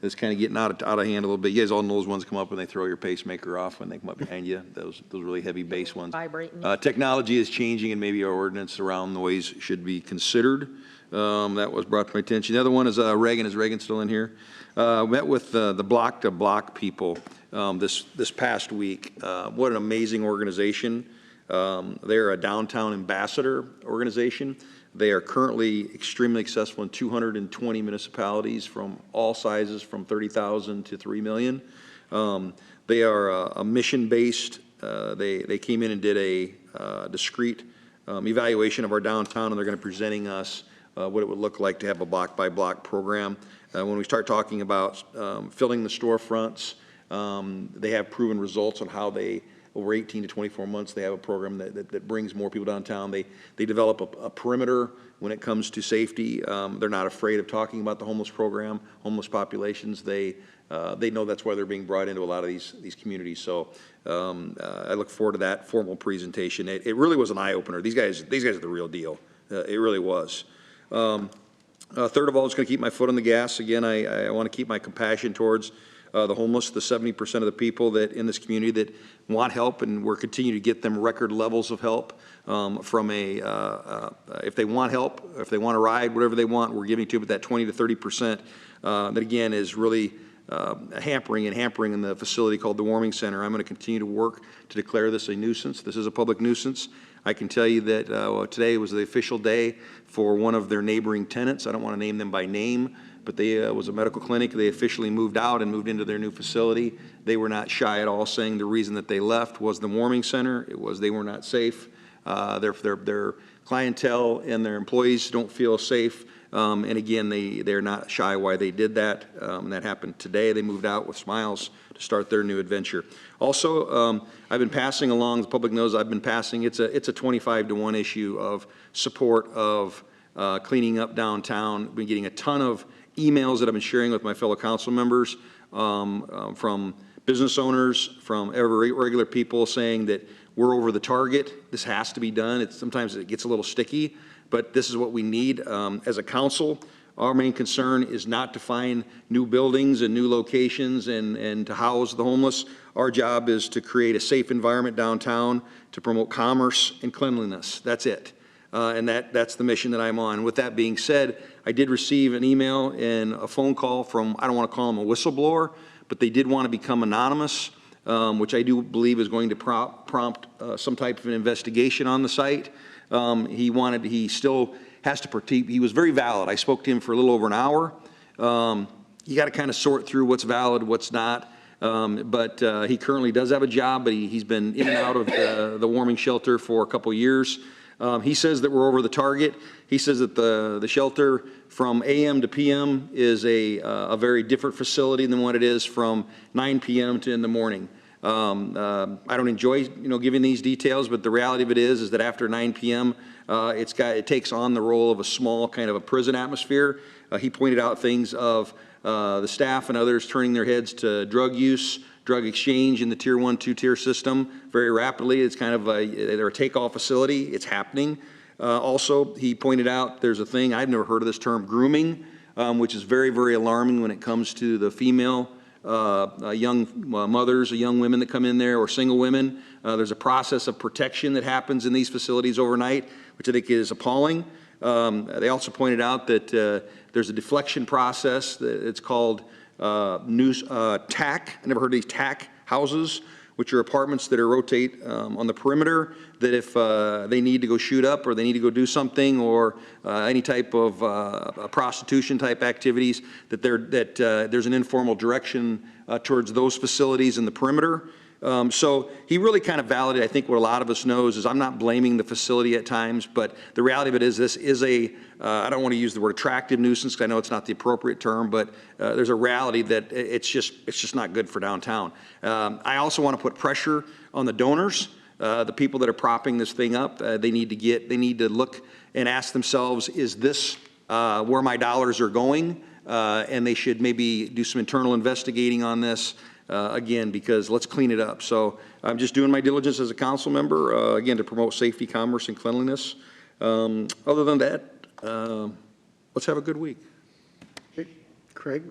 It's kind of getting out of hand a little bit. You guys all know those ones come up and they throw your pacemaker off when they come up behind you, those really heavy bass ones. Vibrating. Technology is changing, and maybe our ordinance around noise should be considered. That was brought to my attention. The other one is Reagan. Is Reagan still in here? Met with the Block to Block people this past week. What an amazing organization. They're a downtown ambassador organization. They are currently extremely successful in 220 municipalities from all sizes, from 30,000 to 3 million. They are a mission-based. They came in and did a discrete evaluation of our downtown, and they're going to be presenting us what it would look like to have a block-by-block program. When we start talking about filling the storefronts, they have proven results on how they, over 18 to 24 months, they have a program that brings more people downtown. They develop a perimeter when it comes to safety. They're not afraid of talking about the homeless program, homeless populations. They know that's why they're being brought into a lot of these communities. So I look forward to that formal presentation. It really was an eye-opener. These guys are the real deal. It really was. Third of all, just going to keep my foot on the gas. Again, I want to keep my compassion towards the homeless, the 70% of the people that in this community that want help, and we're continuing to get them record levels of help from if they want help, if they want to ride, whatever they want, we're giving to them. But that 20 to 30% that again is really hampering in the facility called the Warming Center. I'm going to continue to work to declare this a nuisance. This is a public nuisance. I can tell you that today was the official day for one of their neighboring tenants. I don't want to name them by name, but they was a medical clinic. They officially moved out and moved into their new facility. They were not shy at all, saying the reason that they left was the Warming Center. It was they were not safe. Their clientele and their employees don't feel safe. And again, they're not shy why they did that. And that happened today. They moved out with smiles to start their new adventure. Also, I've been passing along, the public knows I've been passing, it's a 25-to-1 issue of support of cleaning up downtown. I've been getting a ton of emails that I've been sharing with my fellow council members from business owners, from regular people saying that we're over the target. This has to be done. Sometimes it gets a little sticky, but this is what we need as a council. Our main concern is not to find new buildings and new locations and to house the homeless. Our job is to create a safe environment downtown to promote commerce and cleanliness. That's it. And that's the mission that I'm on. With that being said, I did receive an email and a phone call from, I don't want to call them a whistleblower, but they did want to become anonymous, which I do believe is going to prompt some type of an investigation on the site. He still has to partake. He was very valid. I spoke to him for a little over an hour. You got to kind of sort through what's valid, what's not. But he currently does have a job, but he's been in and out of the warming shelter for a couple years. He says that we're over the target. He says that the shelter from AM to PM is a very different facility than what it is from 9 PM to in the morning. I don't enjoy, giving these details, but the reality of it is that after 9 PM, it takes on the role of a small kind of a prison atmosphere. He pointed out things of the staff and others turning their heads to drug use, drug exchange in the tier 1, 2-tier system very rapidly. It's kind of they're a takeoff facility. It's happening. Also, he pointed out there's a thing, I've never heard of this term, grooming, which is very, very alarming when it comes to the female young mothers or young women that come in there, or single women. There's a process of protection that happens in these facilities overnight, which I think is appalling. They also pointed out that there's a deflection process. It's called TAC. I never heard of these TAC houses, which are apartments that rotate on the perimeter, that if they need to go shoot up or they need to go do something, or any type of prostitution type activities, that there's an informal direction towards those facilities in the perimeter. So he really kind of validated, I think, what a lot of us knows is I'm not blaming the facility at times, but the reality of it is this is I don't want to use the word attractive nuisance because I know it's not the appropriate term, but there's a reality that it's just not good for downtown. I also want to put pressure on the donors, the people that are propping this thing up. They need to look and ask themselves, is this where my dollars are going? And they should maybe do some internal investigating on this. Again, because let's clean it up. So I'm just doing my diligence as a council member, again, to promote safety, commerce, and cleanliness. Other than that, let's have a good week. Craig?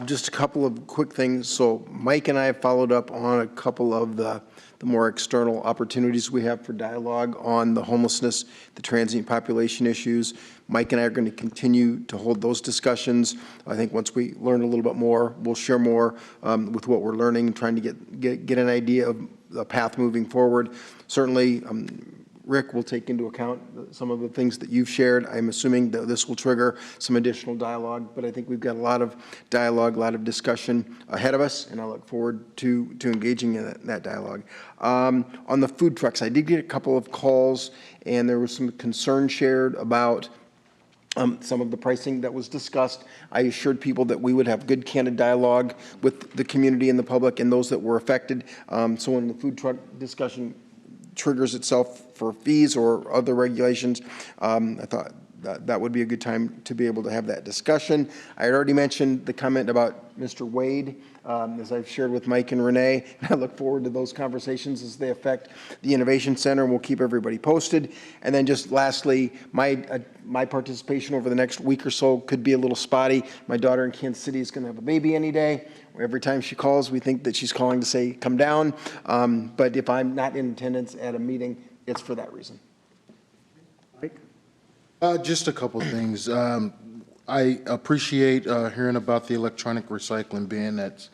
Just a couple of quick things. So Mike and I have followed up on a couple of the more external opportunities we have for dialogue on the homelessness, the transient population issues. Mike and I are going to continue to hold those discussions. I think once we learn a little bit more, we'll share more with what we're learning and trying to get an idea of the path moving forward. Certainly, Rick will take into account some of the things that you've shared. I'm assuming that this will trigger some additional dialogue, but I think we've got a lot of dialogue, a lot of discussion ahead of us, and I look forward to engaging in that dialogue. On the food trucks, I did get a couple of calls, and there was some concern shared about some of the pricing that was discussed. I assured people that we would have good, candid dialogue with the community and the public and those that were affected. So when the food truck discussion triggers itself for fees or other regulations, I thought that would be a good time to be able to have that discussion. I had already mentioned the comment about Mr. Wade, as I've shared with Mike and Renee. I look forward to those conversations as they affect the Innovation Center, and we'll keep everybody posted. And then just lastly, my participation over the next week or so could be a little spotty. My daughter in Kansas City is going to have a baby any day. Every time she calls, we think that she's calling to say, come down. But if I'm not in attendance at a meeting, it's for that reason. Just a couple things. I appreciate hearing about the electronic recycling bin that's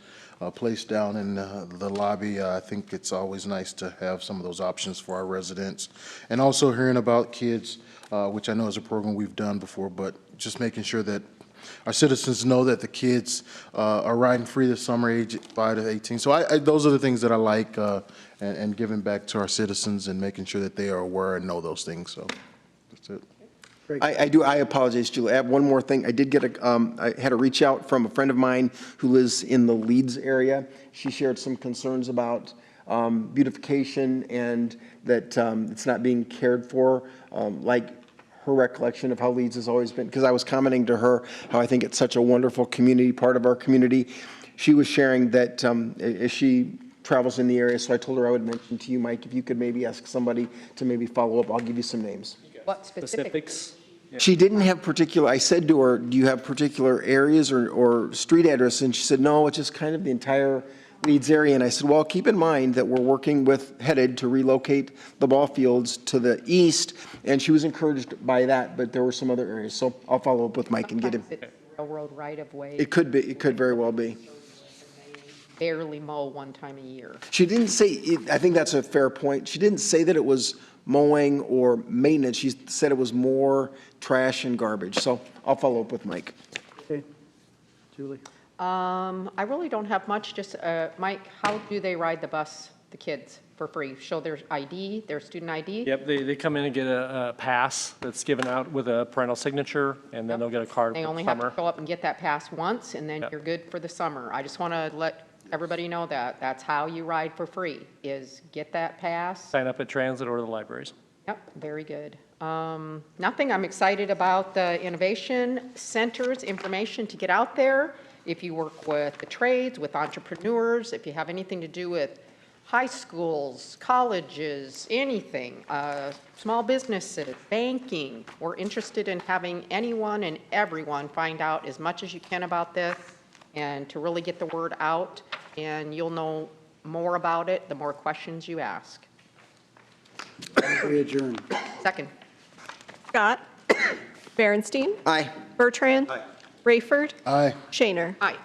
placed down in the lobby. I think it's always nice to have some of those options for our residents. And also hearing about kids, which I know is a program we've done before, but just making sure that our citizens know that the kids are riding free this summer, age 5 to 18. So those are the things that I like, and giving back to our citizens and making sure that they are aware and know those things. So that's it. I apologize, Julie. I have one more thing. I did get I had a reach out from a friend of mine who lives in the Leeds area. She shared some concerns about beautification and that it's not being cared for, like her recollection of how Leeds has always been. Because I was commenting to her how I think it's such a wonderful community, part of our community. She was sharing that as she travels in the area, so I told her I would mention to you, Mike, if you could maybe ask somebody to maybe follow up. I'll give you some names. What specifics? She didn't have particular, I said to her, do you have particular areas or street address? And she said, no, it's just kind of the entire Leeds area. And I said, well, keep in mind that we're working with Headed to relocate the ball fields to the east. And she was encouraged by that, but there were some other areas. So I'll follow up with Mike and get him. Railroad right of way. It could be, it could very well be. Barely mow one time a year. She didn't say, I think that's a fair point. She didn't say that it was mowing or maintenance. She said it was more trash and garbage. So I'll follow up with Mike. Okay. Julie? I really don't have much, just, Mike, how do they ride the bus, the kids, for free? Show their ID, their student ID? Yep, they come in and get a pass that's given out with a parental signature, and then they'll get a card They for only the have to summer. show up and get that pass once, and then Yep. you're good for the summer. I just want to let everybody know that. That's how you ride for free, is get that pass. Sign up at transit or the libraries. Yep, very good. Nothing, I'm excited about the innovation centers, information to get out there. If you work with the trades, with entrepreneurs, if you have anything to do with high schools, colleges, anything, small businesses, banking, we're interested in having anyone and everyone find out as much as you can about this and to really get the word out. And you'll know more about it the more questions you ask. We adjourn. Second. Scott? Berenstein? Aye. Bertrand? Rayford? Aye. Shaner? Aye.